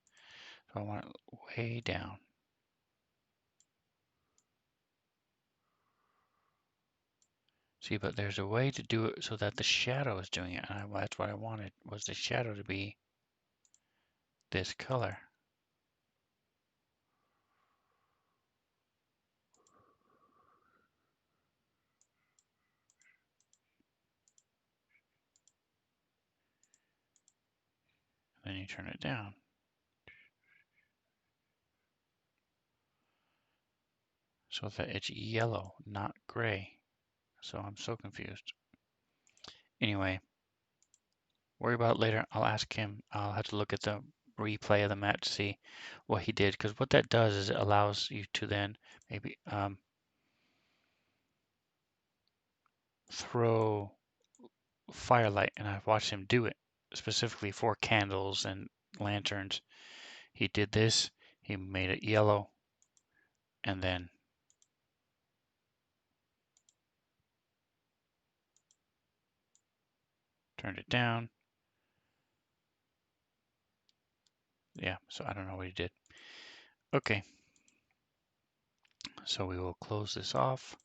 [SPEAKER 1] So I want it way down. See, but there's a way to do it so that the shadow is doing it. And that's what I wanted, was the shadow to be this color. Then you turn it down. So that it's yellow, not gray. So I'm so confused. Anyway, Worry about it later. I'll ask him. I'll have to look at the replay of the match to see what he did, because what that does is it allows you to then maybe throw firelight, and I've watched him do it specifically for candles and lanterns. He did this, he made it yellow, and then turned it down. Yeah, so I don't know what he did. Okay, so we will close this off.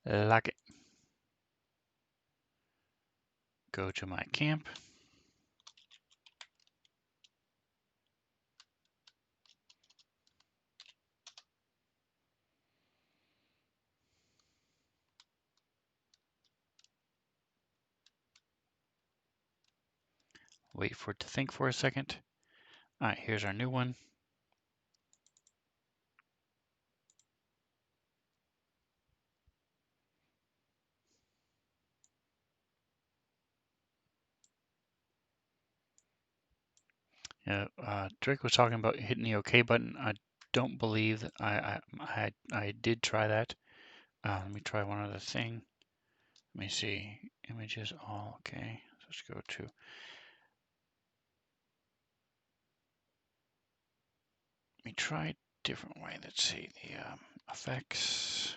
[SPEAKER 1] Lock it. Go to my camp. Wait for it to think for a second. All right, here's our new one. Drake was talking about hitting the OK button. I don't believe that I did try that. Let me try one other thing. Let me see. Images all okay. Let's go to. Let me try a different way. Let's see the effects.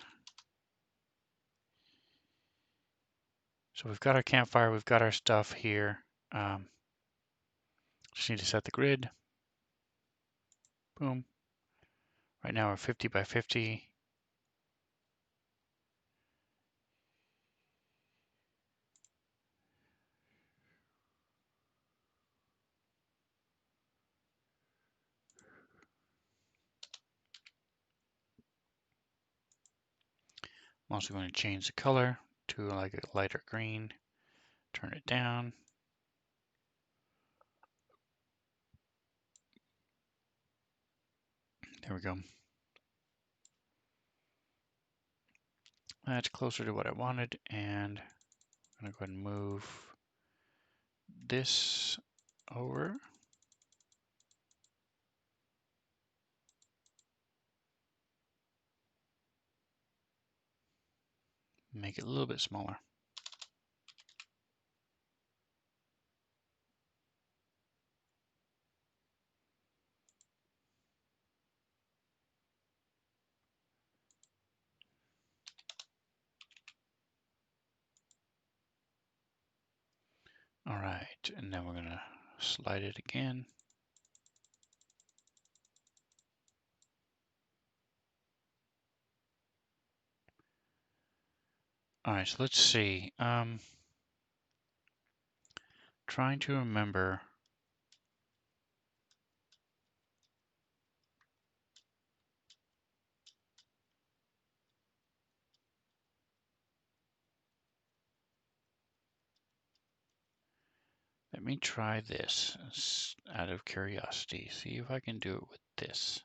[SPEAKER 1] So we've got our campfire. We've got our stuff here. Just need to set the grid. Boom. Right now we're 50 by 50. I'm also going to change the color to like a lighter green. Turn it down. There we go. That's closer to what I wanted, and I'm going to go ahead and move this over. Make it a little bit smaller. All right, and then we're going to slide it again. All right, so let's see. Trying to remember. Let me try this out of curiosity. See if I can do it with this.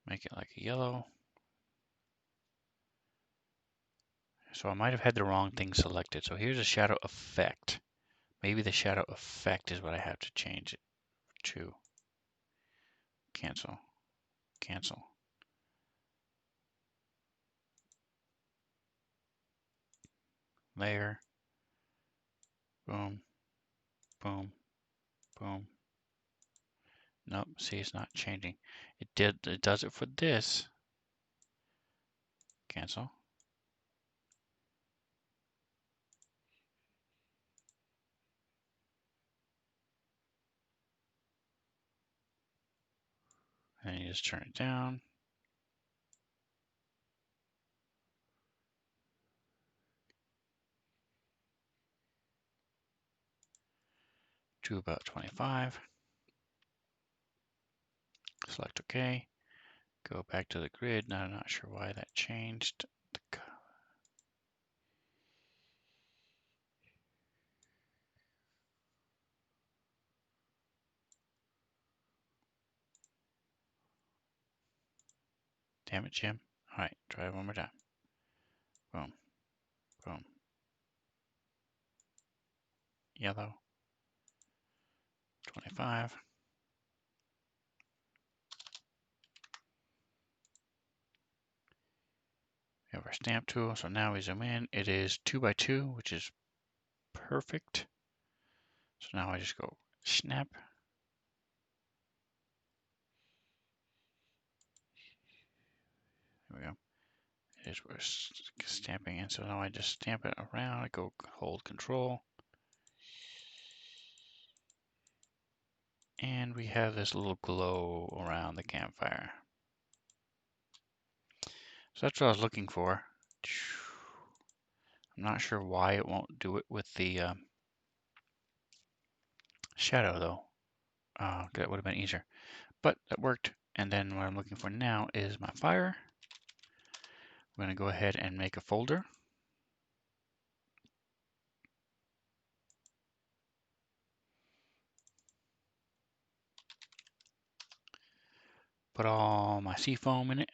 [SPEAKER 1] Make it like a yellow. So I might have had the wrong thing selected. So here's a shadow effect. Maybe the shadow effect is what I have to change it to. Cancel. Cancel. Layer. Boom. Boom. Boom. Nope, see, it's not changing. It does it for this. Cancel. And you just turn it down. To about 25. Select OK. Go back to the grid. Now I'm not sure why that changed. Damn it, Jim. All right, try it one more time. Boom. Boom. Yellow. 25. We have our stamp tool. So now we zoom in. It is 2 by 2, which is perfect. So now I just go snap. There we go. It is we're stamping in. So now I just stamp it around. I go hold control. And we have this little glow around the campfire. So that's what I was looking for. I'm not sure why it won't do it with the shadow though. That would have been easier. But that worked. And then what I'm looking for now is my fire. I'm going to go ahead and make a folder. Put all my seafoam in it.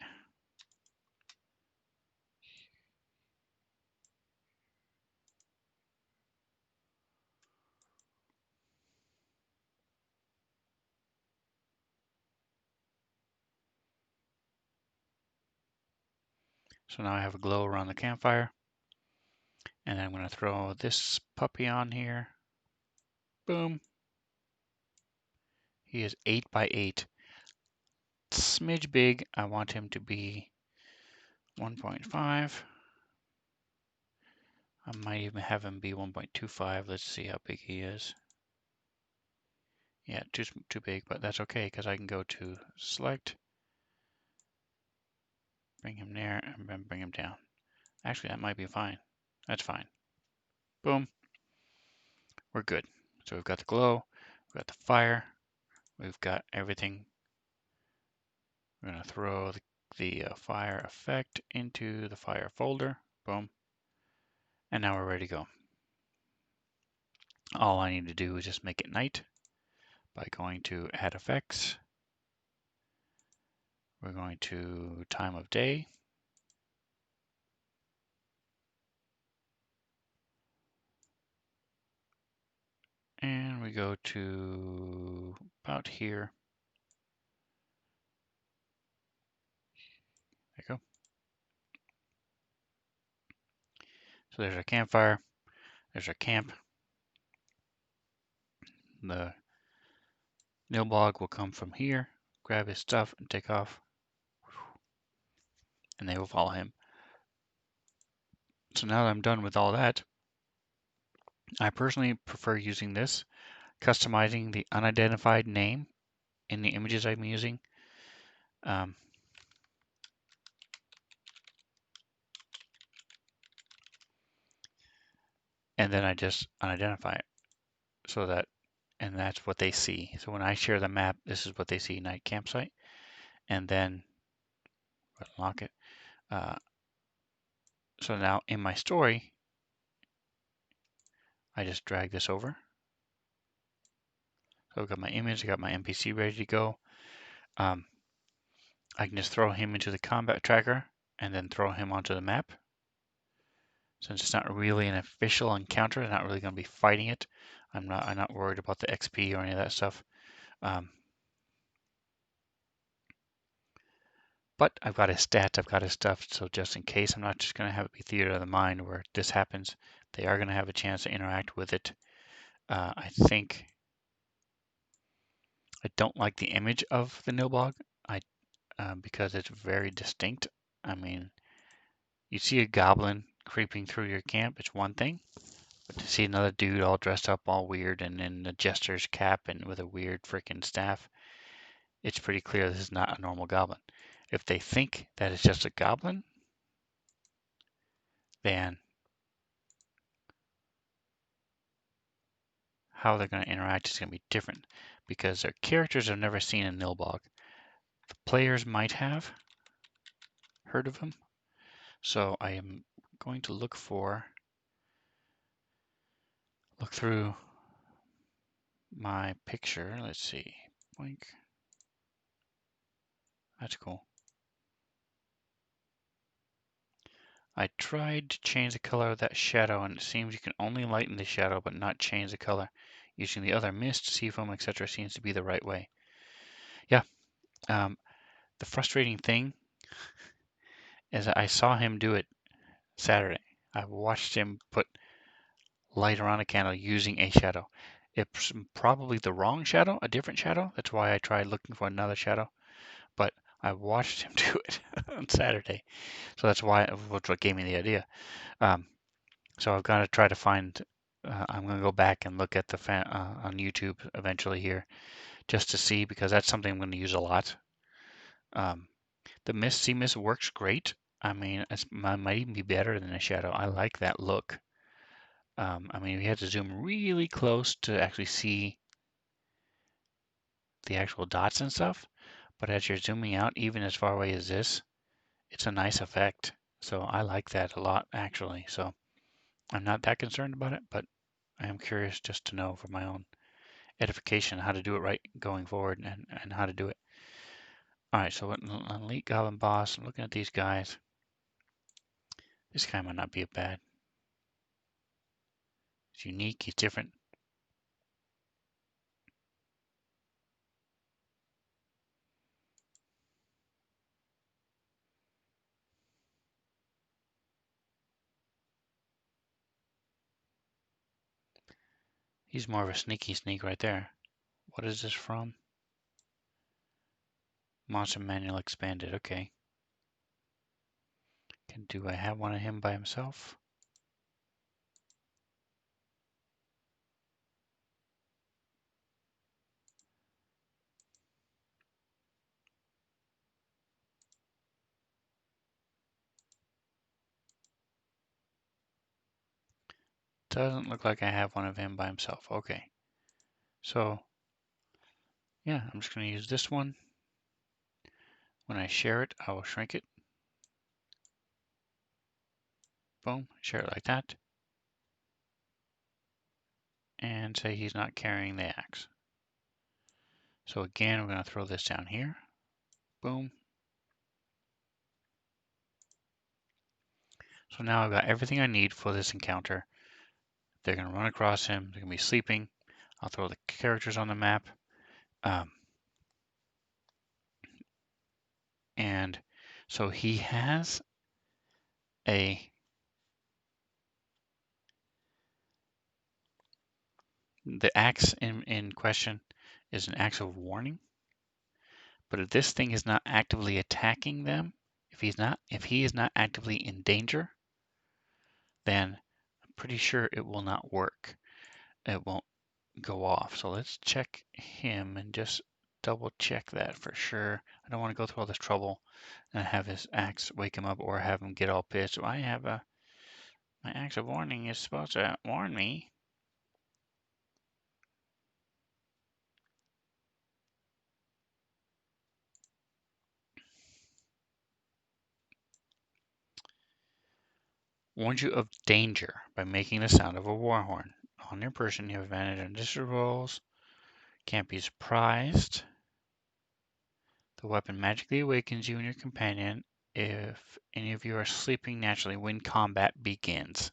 [SPEAKER 1] So now I have a glow around the campfire. And then I'm going to throw this puppy on here. Boom. He is 8 by 8. Smidge big. I want him to be 1.5. I might even have him be 1.25. Let's see how big he is. Yeah, too big, but that's okay because I can go to select, bring him there, and then bring him down. Actually, that might be fine. That's fine. Boom. We're good. So we've got the glow, we've got the fire, we've got everything. We're going to throw the fire effect into the fire folder. Boom. And now we're ready to go. All I need to do is just make it night by going to add effects. We're going to time of day. And we go to about here. There you go. So there's our campfire. There's our camp. The Nilbog will come from here, grab his stuff, and take off. And they will follow him. So now that I'm done with all that, I personally prefer using this, customizing the unidentified name in the images I'm using. And then I just unidentify it so that, and that's what they see. So when I share the map, this is what they see, night campsite. And then unlock it. So now in my story, I just drag this over. So I've got my image, I got my NPC ready to go. I can just throw him into the combat tracker and then throw him onto the map. Since it's not really an official encounter, I'm not really going to be fighting it. I'm not worried about the XP or any of that stuff. But I've got his stats, I've got his stuff, so just in case, I'm not just going to have it be theater of the mind where this happens. They are going to have a chance to interact with it. I think I don't like the image of the Nilbog because it's very distinct. I mean, you see a goblin creeping through your camp, it's one thing. But to see another dude all dressed up all weird and in a jester's cap and with a weird freaking staff, it's pretty clear this is not a normal goblin. If they think that it's just a goblin, then how they're going to interact is going to be different because their characters have never seen a Nilbog. The players might have heard of him. So I am going to look through my picture. Let's see. Blink. That's cool. I tried to change the color of that shadow, and it seems you can only lighten the shadow but not change the color. Using the other mist, seafoam, etc. seems to be the right way. Yeah, the frustrating thing is I saw him do it Saturday. I watched him put light around a candle using a shadow. It's probably the wrong shadow, a different shadow. That's why I tried looking for another shadow. But I watched him do it on Saturday. So that's why, what gave me the idea. Um, so I've got to try to find, I'm going to go back and look at the on YouTube eventually here just to see, because that's something I'm going to use a lot. The Mist, Sea Mist works great. I mean, it might even be better than a shadow. I like that look. I mean, we had to zoom really close to actually see the actual dots and stuff. But as you're zooming out, even as far away as this, it's a nice effect. So I like that a lot, actually. So I'm not that concerned about it, but I am curious just to know for my own edification how to do it right going forward and how to do it. All right, so Elite Goblin Boss, I'm looking at these guys. This guy might not be bad. He's unique, he's different. He's more of a sneaky sneak right there. What is this from? Monster Manual Expanded, okay. Do I have one of him by himself? Doesn't look like I have one of him by himself. Okay. So, yeah, I'm just going to use this one. When I share it, I will shrink it. Boom, share it like that. And say he's not carrying the axe. So again, we're going to throw this down here. Boom. So now I've got everything I need for this encounter. They're going to run across him. They're going to be sleeping. I'll throw the characters on the map. And so he has the axe in question is an axe of warning. But if this thing is not actively attacking them, if he is not actively in danger, then I'm pretty sure it will not work. It won't go off. So let's check him and just double check that for sure. I don't want to go through all this trouble and have his axe wake him up or have him get all pissed. So I have my axe of warning is supposed to warn me. Warns you of danger by making the sound of a war horn. On your person, you have advantage on initiative rolls. Can't be surprised. The weapon magically awakens you and your companion if any of you are sleeping naturally when combat begins.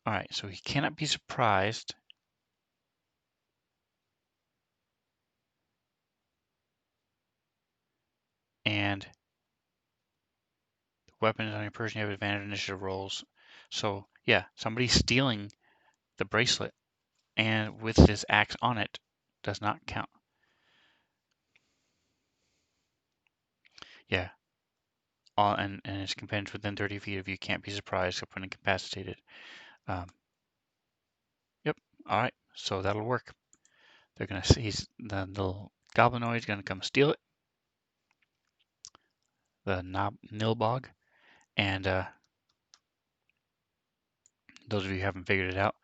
[SPEAKER 1] Alright, so he cannot be surprised. And the weapon is on your person, you have advantage on initiative rolls. So yeah, somebody stealing the bracelet and with this axe on it does not count. Yeah. And his companions within 30 feet of you can't be surprised except when incapacitated. Yep. All right. So that'll work. They're gonna see the little goblinoid's gonna come steal it. The Nilbog, and those of you who haven't figured it out,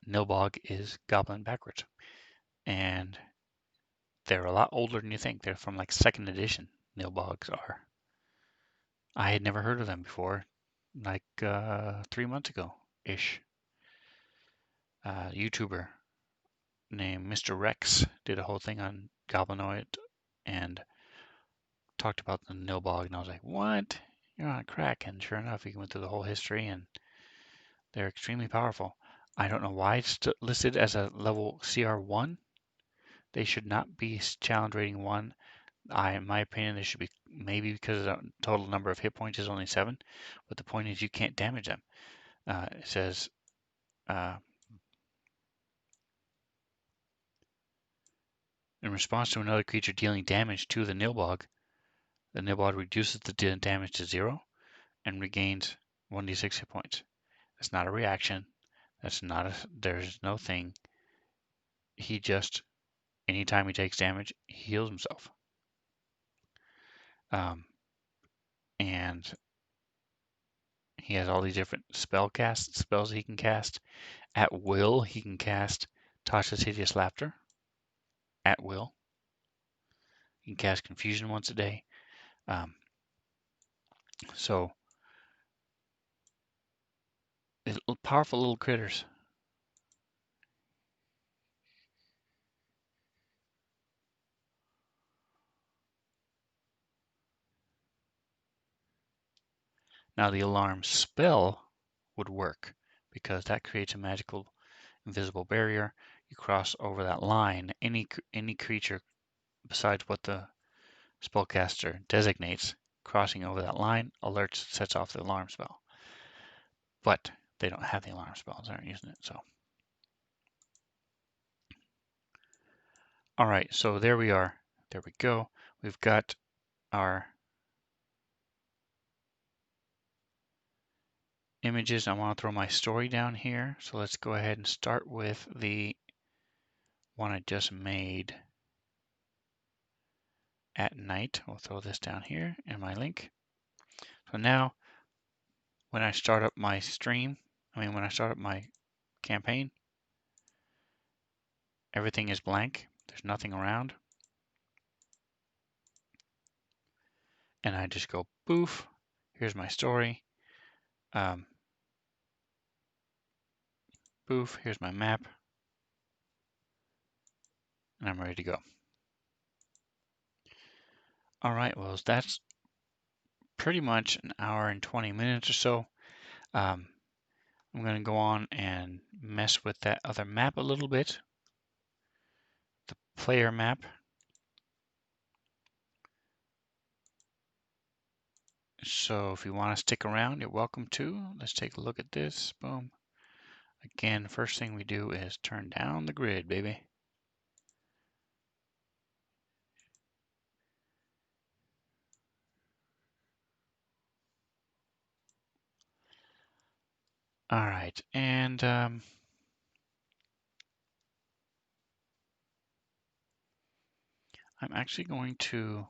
[SPEAKER 1] Nilbog is goblin backwards, and they're a lot older than you think. They're from like second edition. Nilbogs are. I had never heard of them before, like 3 months ago ish. YouTuber named Mr. Rex did a whole thing on Goblinoid, and talked about the Nilbog, and I was like, what? You're on crack. And sure enough, he went through the whole history, and they're extremely powerful. I don't know why it's listed as a level CR1. They should not be challenge rating 1. In my opinion, they should be, maybe because the total number of hit points is only 7, but the point is you can't damage them. It says, in response to another creature dealing damage to the Nilbog reduces the damage to 0 and regains 1d6 hit points. That's not a reaction. There's no thing. He just, anytime he takes damage, he heals himself. And he has all these different spells he can cast. At will, he can cast Tasha's Hideous Laughter. At will. He can cast Confusion once a day. So, powerful little critters. Now, the alarm spell would work because that creates a magical invisible barrier. You cross over that line. Any creature besides what the spellcaster designates crossing over that line alerts, sets off the alarm spell. But they don't have the alarm spells, they aren't using it. So, all right, so there we are. There we go. We've got our images. I want to throw my story down here. So let's go ahead and start with the one I just made at night. We'll throw this down here in my link. So now when I start up my when I start up my campaign, everything is blank. There's nothing around. And I just go boof. Here's my story. Boof. Here's my map. And I'm ready to go. All right, well, that's pretty much an hour and 20 minutes or so. I'm going to go on and mess with that other map a little bit, the player map. So if you want to stick around, you're welcome to. Let's take a look at this. Boom. Again, first thing we do is turn down the grid, baby. All right, and I'm actually going to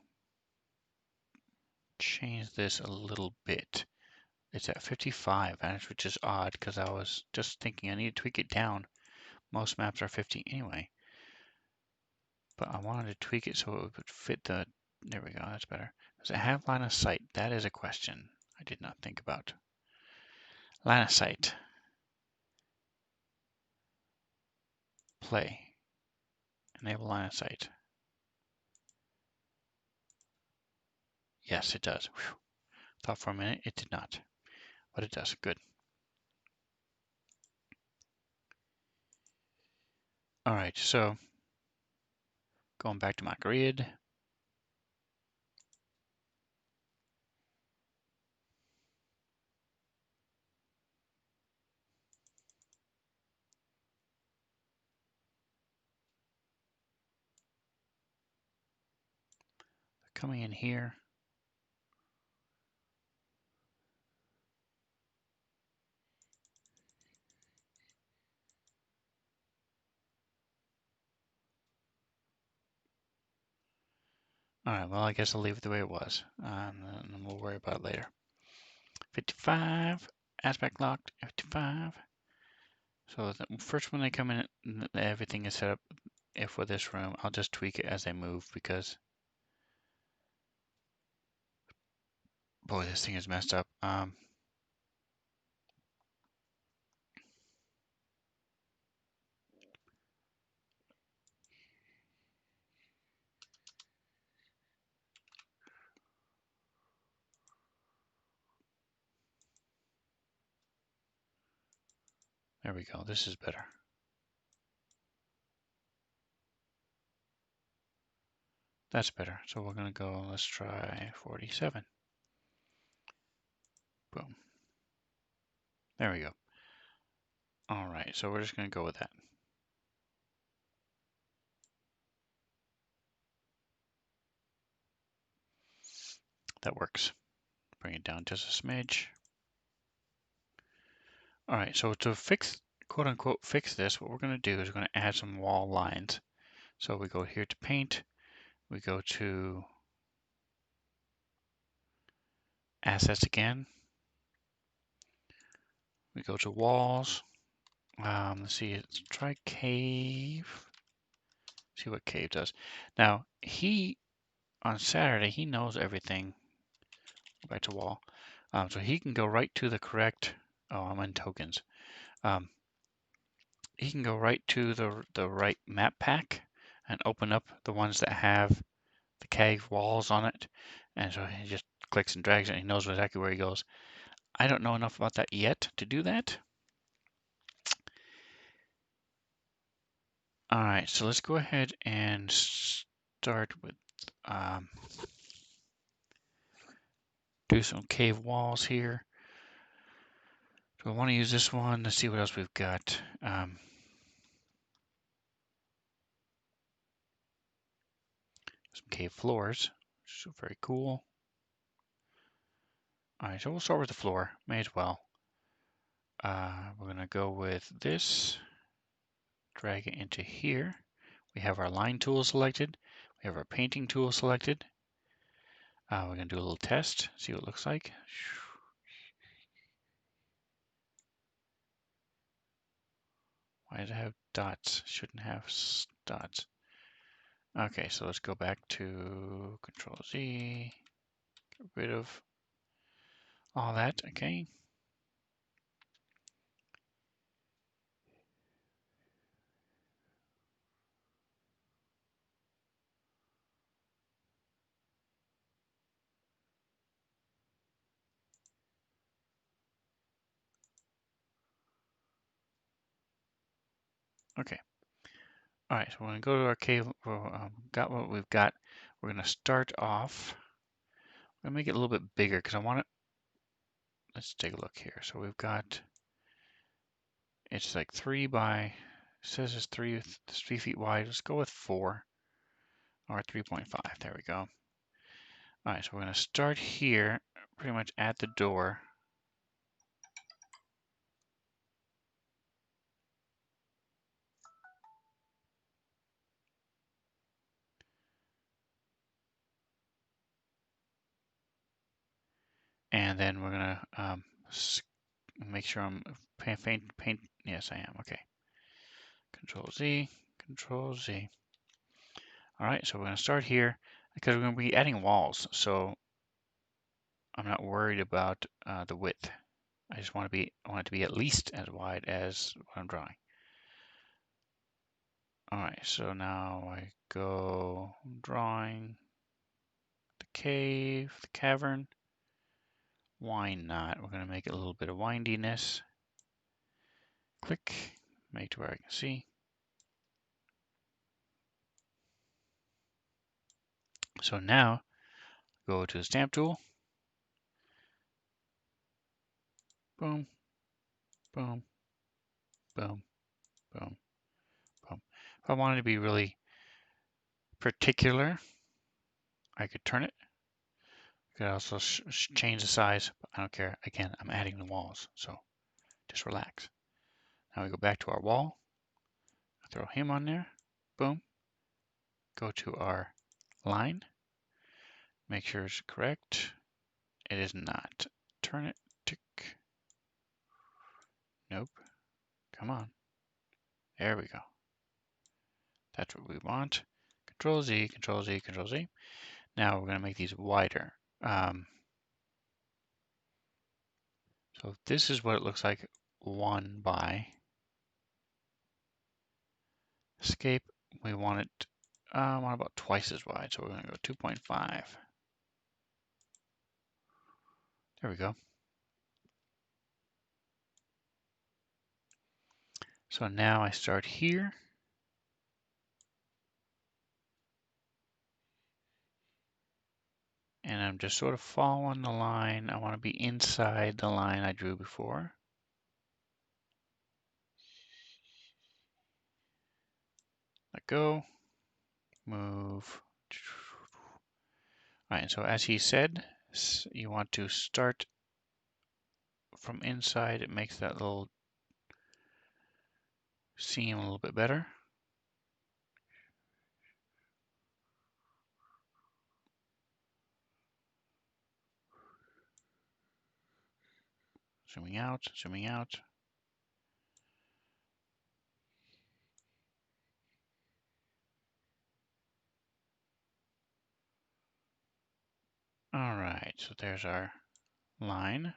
[SPEAKER 1] change this a little bit. It's at 55, which is odd because I was just thinking I need to tweak it down. Most maps are 50 anyway. But I wanted to tweak it so it would fit the, there we go, that's better. Does it have line of sight? That is a question I did not think about. Line of sight. Play. Enable line of sight. Yes, it does. Whew. Thought for a minute it did not, but it does. Good. All right, so going back to my grid. Coming in here. All right, well, I guess I'll leave it the way it was, and we'll worry about it later. 55, aspect locked, 55. So the first when they come in, everything is set up for this room. I'll just tweak it as they move because, boy, this thing is messed up. There we go. This is better. That's better. So we're going to go, let's try 47. Boom. There we go. All right, so we're just going to go with that. That works. Bring it down just a smidge. All right, so to fix, quote unquote, fix this, what we're going to do is we're going to add some wall lines. So we go here to paint, we go to assets again, we go to walls. Let's see, let's try cave. See what cave does. Now, on Saturday, he knows everything. Go back to wall. So he can go right to the correct, oh, I'm in tokens. He can go right to the right map pack and open up the ones that have the cave walls on it. And so he just clicks and drags it and he knows exactly where he goes. I don't know enough about that yet to do that. All right, so let's go ahead and start with do some cave walls here. Do I want to use this one? Let's see what else we've got. Some cave floors, which is very cool. All right, so we'll start with the floor. May as well. We're going to go with this. Drag it into here. We have our line tool selected. We have our painting tool selected. We're going to do a little test, see what it looks like. Why does it have dots? Shouldn't have dots. Okay, so let's go back to Control Z. Get rid of all that. Okay. Okay. All right, so we're going to go to our cave. Got what we've got. We're going to start off. I'm going to make it a little bit bigger because I want it. Let's take a look here. So we've got, it's like 3 by, it says it's 3 feet wide. Let's go with 4 or 3.5. There we go. All right, so we're going to start here, pretty much at the door. And then we're going to make sure I'm paint. Yes, I am. Okay. Control Z, Control Z. All right, so we're going to start here because we're going to be adding walls. So I'm not worried about the width. I just want it to be at least as wide as what I'm drawing. All right, so now I go drawing the cave, the cavern. Why not? We're going to make it a little bit of windiness. Click, make to where I can see. So now go to the stamp tool. Boom, boom, boom, boom, boom. If I wanted to be really particular, I could turn it. I could also change the size, but I don't care. Again, I'm adding the walls, so just relax. Now we go back to our wall. Throw him on there. Boom. Go to our line. Make sure it's correct. It is not. Turn it. Tick. Nope. Come on. There we go. That's what we want. Control Z, Control Z, Control Z. Now we're going to make these wider. So this is what it looks like 1 by. Escape, we want it about twice as wide, so we're going to go 2.5. There we go. So now I start here. And I'm just sort of following the line. I want to be inside the line I drew before. Let go, move. All right, and so as he said, you want to start from inside. It makes that little seam a little bit better. Zooming out, zooming out. All right, so there's our line.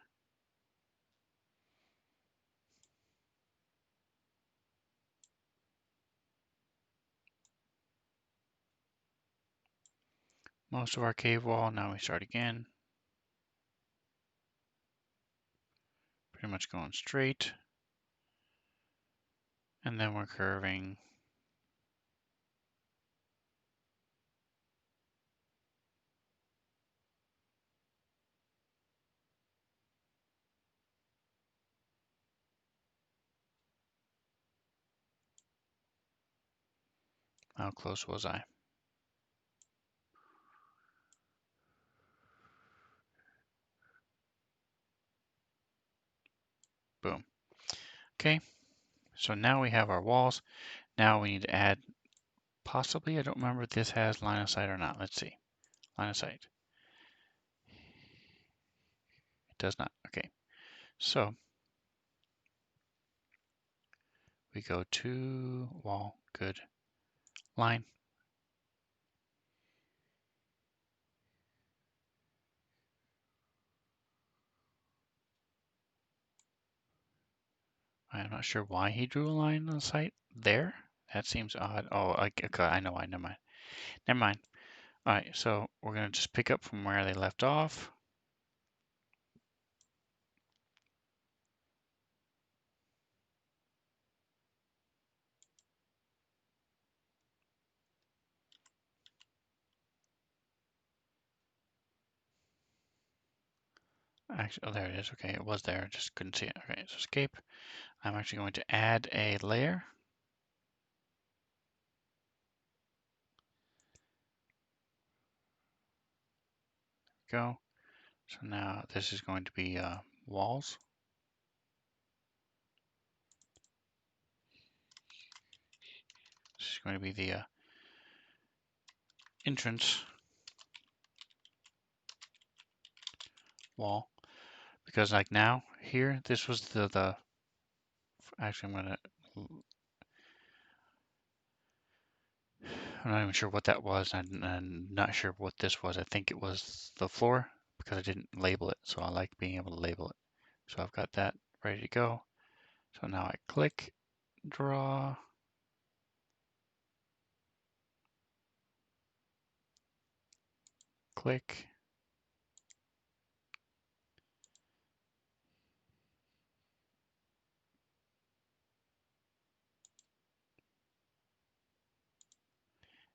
[SPEAKER 1] Most of our cave wall. Now we start again. Pretty much going straight. And then we're curving. How close was I? Boom. Okay, so now we have our walls. Now we need to add, possibly, I don't remember if this has line of sight or not. Let's see. Line of sight. It does not. Okay, so we go to wall. Good. Line. I'm not sure why he drew a line on the site there. That seems odd. Oh, okay, I know why. Never mind. Never mind. All right, so we're going to just pick up from where they left off. Actually, oh, there it is. Okay, it was there. Just couldn't see it. Okay, so escape. I'm actually going to add a layer. Go. So now this is going to be walls. This is going to be the entrance wall. Because like now, here, this was the actually I'm not even sure what that was. I'm not sure what this was. I think it was the floor because I didn't label it. So I like being able to label it. So I've got that ready to go. So now I click, draw. Click.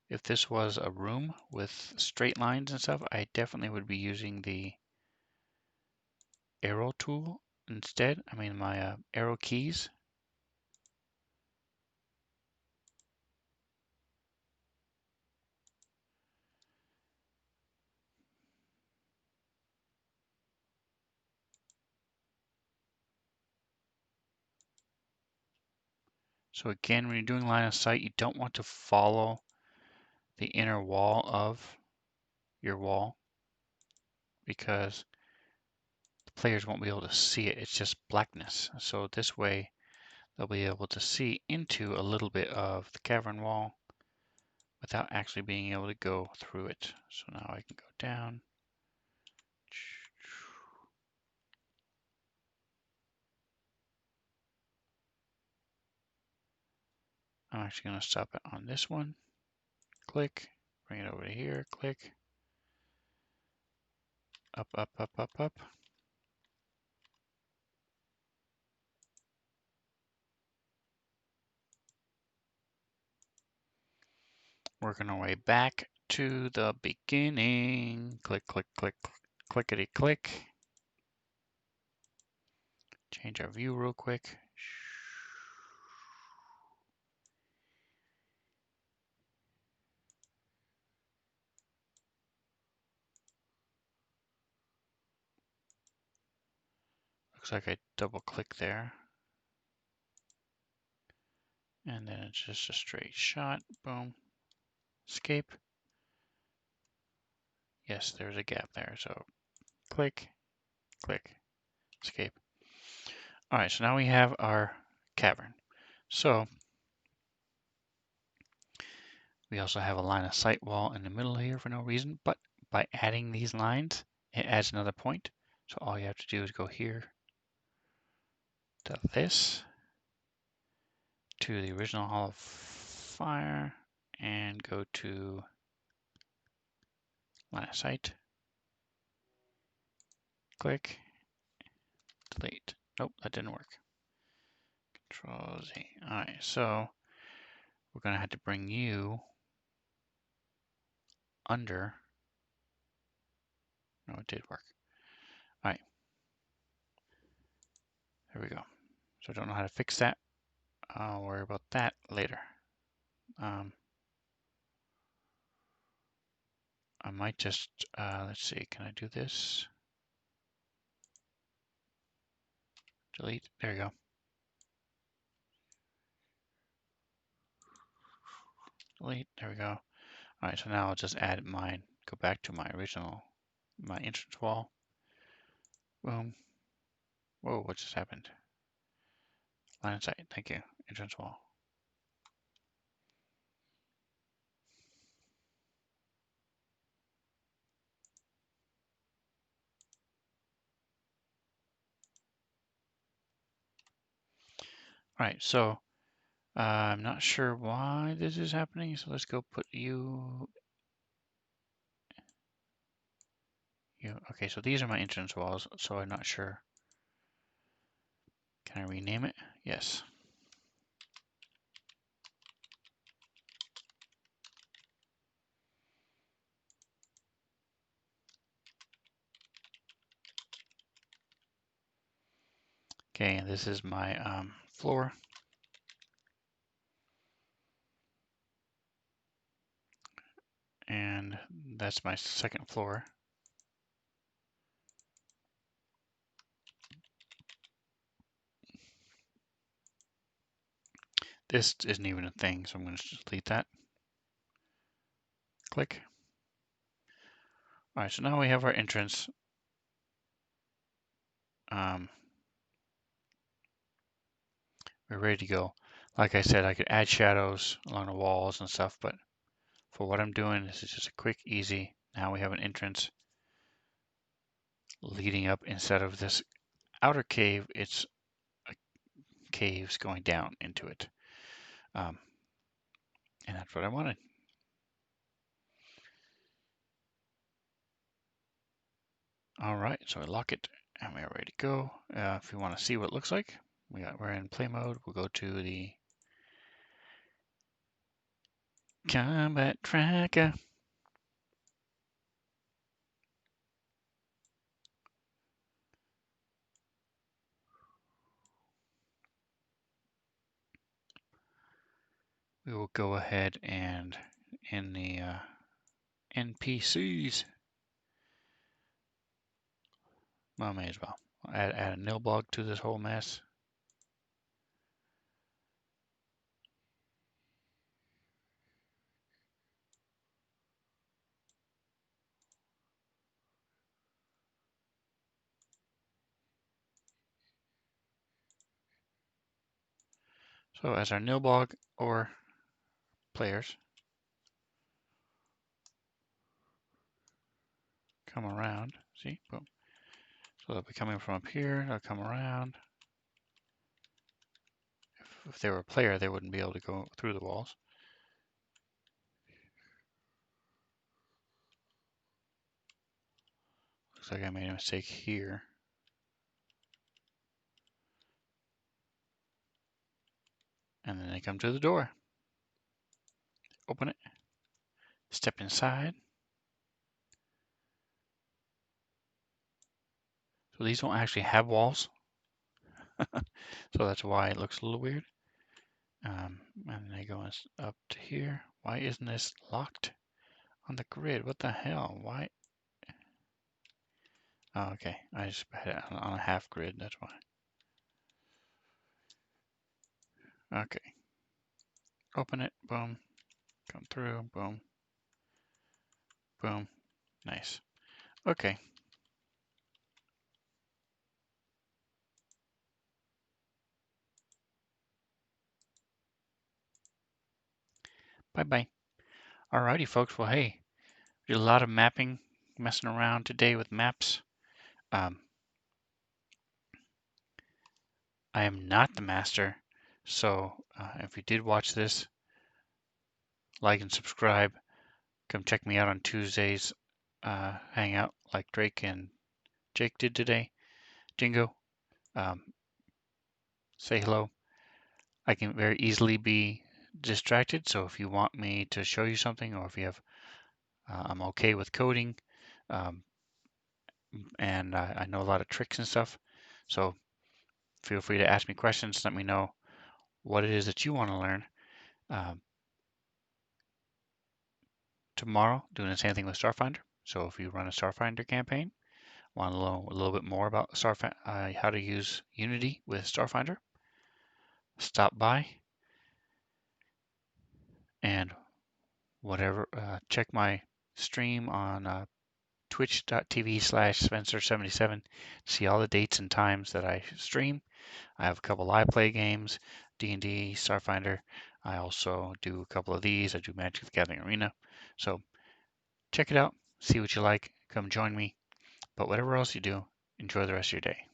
[SPEAKER 1] If this was a room with straight lines and stuff, I definitely would be using the arrow tool instead. I mean my arrow keys. So again, when you're doing line of sight, you don't want to follow the inner wall of your wall because the players won't be able to see it. It's just blackness. So this way they'll be able to see into a little bit of the cavern wall without actually being able to go through it. So now I can go down. I'm actually going to stop it on this one. Click, bring it over to here, click, up, up, up, up, up. working our way back to the beginning. Click, click, click, clickety click. Change our view real quick. Looks like I double click there. And then it's just a straight shot. Boom. Escape. Yes, there's a gap there. So click, click, escape. All right, so now we have our cavern. So we also have a line of sight wall in the middle here for no reason, but by adding these lines, it adds another point. So all you have to do is go here to this, to the original Hall of Fire, and go to line of sight. Click, delete. Nope, that didn't work. Control Z. All right, so we're going to have to bring you under. No, it did work. All right, there we go. So I don't know how to fix that. I'll worry about that later. I might just, let's see, can I do this? Delete, there you go. Delete, there we go. All right, so now I'll just add mine, go back to my original, my entrance wall. Boom. Whoa, what just happened? Line of sight, thank you, entrance wall. All right, so I'm not sure why this is happening, so let's go put you. Okay, so these are my entrance walls, so I'm not sure. Can I rename it? Yes. Okay, and this is my floor. And that's my second floor. This isn't even a thing, so I'm going to just delete that. Click. All right, so now we have our entrance. We're ready to go. Like I said, I could add shadows along the walls and stuff, but for what I'm doing, this is just a quick, easy. Now we have an entrance leading up instead of this outer cave. It's caves going down into it. And that's what I wanted. All right, so I lock it and we're ready to go. If you want to see what it looks like, we're in play mode. We'll go to the combat tracker. We will go ahead and in the NPCs, well, I may as well add a nilbog to this whole mess. So as our nilbog or players come around, see, boom. So they'll be coming from up here, they'll come around. If they were a player, they wouldn't be able to go through the walls. Looks like I made a mistake here. And then they come to the door. Open it. Step inside. So these don't actually have walls. So that's why it looks a little weird. And they go up to here. Why isn't this locked on the grid? What the hell? Why? Oh, okay. I just had it on a half grid. That's why. Okay. Open it. Boom. Come through. Boom. Boom. Nice. Okay. Bye-bye. Alrighty, folks. Well, hey, did a lot of mapping, messing around today with maps. I am not the master, so if you did watch this, like and subscribe. Come check me out on Tuesdays. Hang out like Drake and Jake did today. Jingo, um, say hello. I can very easily be distracted, so if you want me to show you something, or if you have, I'm okay with coding, um, and I know a lot of tricks and stuff. So feel free to ask me questions. Let me know what it is that you want to learn. Um, Tomorrow, doing the same thing with Starfinder. So if you run a Starfinder campaign, want to know a little bit more about how to use Unity with Starfinder, stop by and check my stream on twitch.tv/Spencer77. See all the dates and times that I stream. I have a couple live play games, D&D, Starfinder. I also do a couple of these. I do Magic the Gathering Arena. So check it out. See what you like. Come join me. But whatever else you do, enjoy the rest of your day.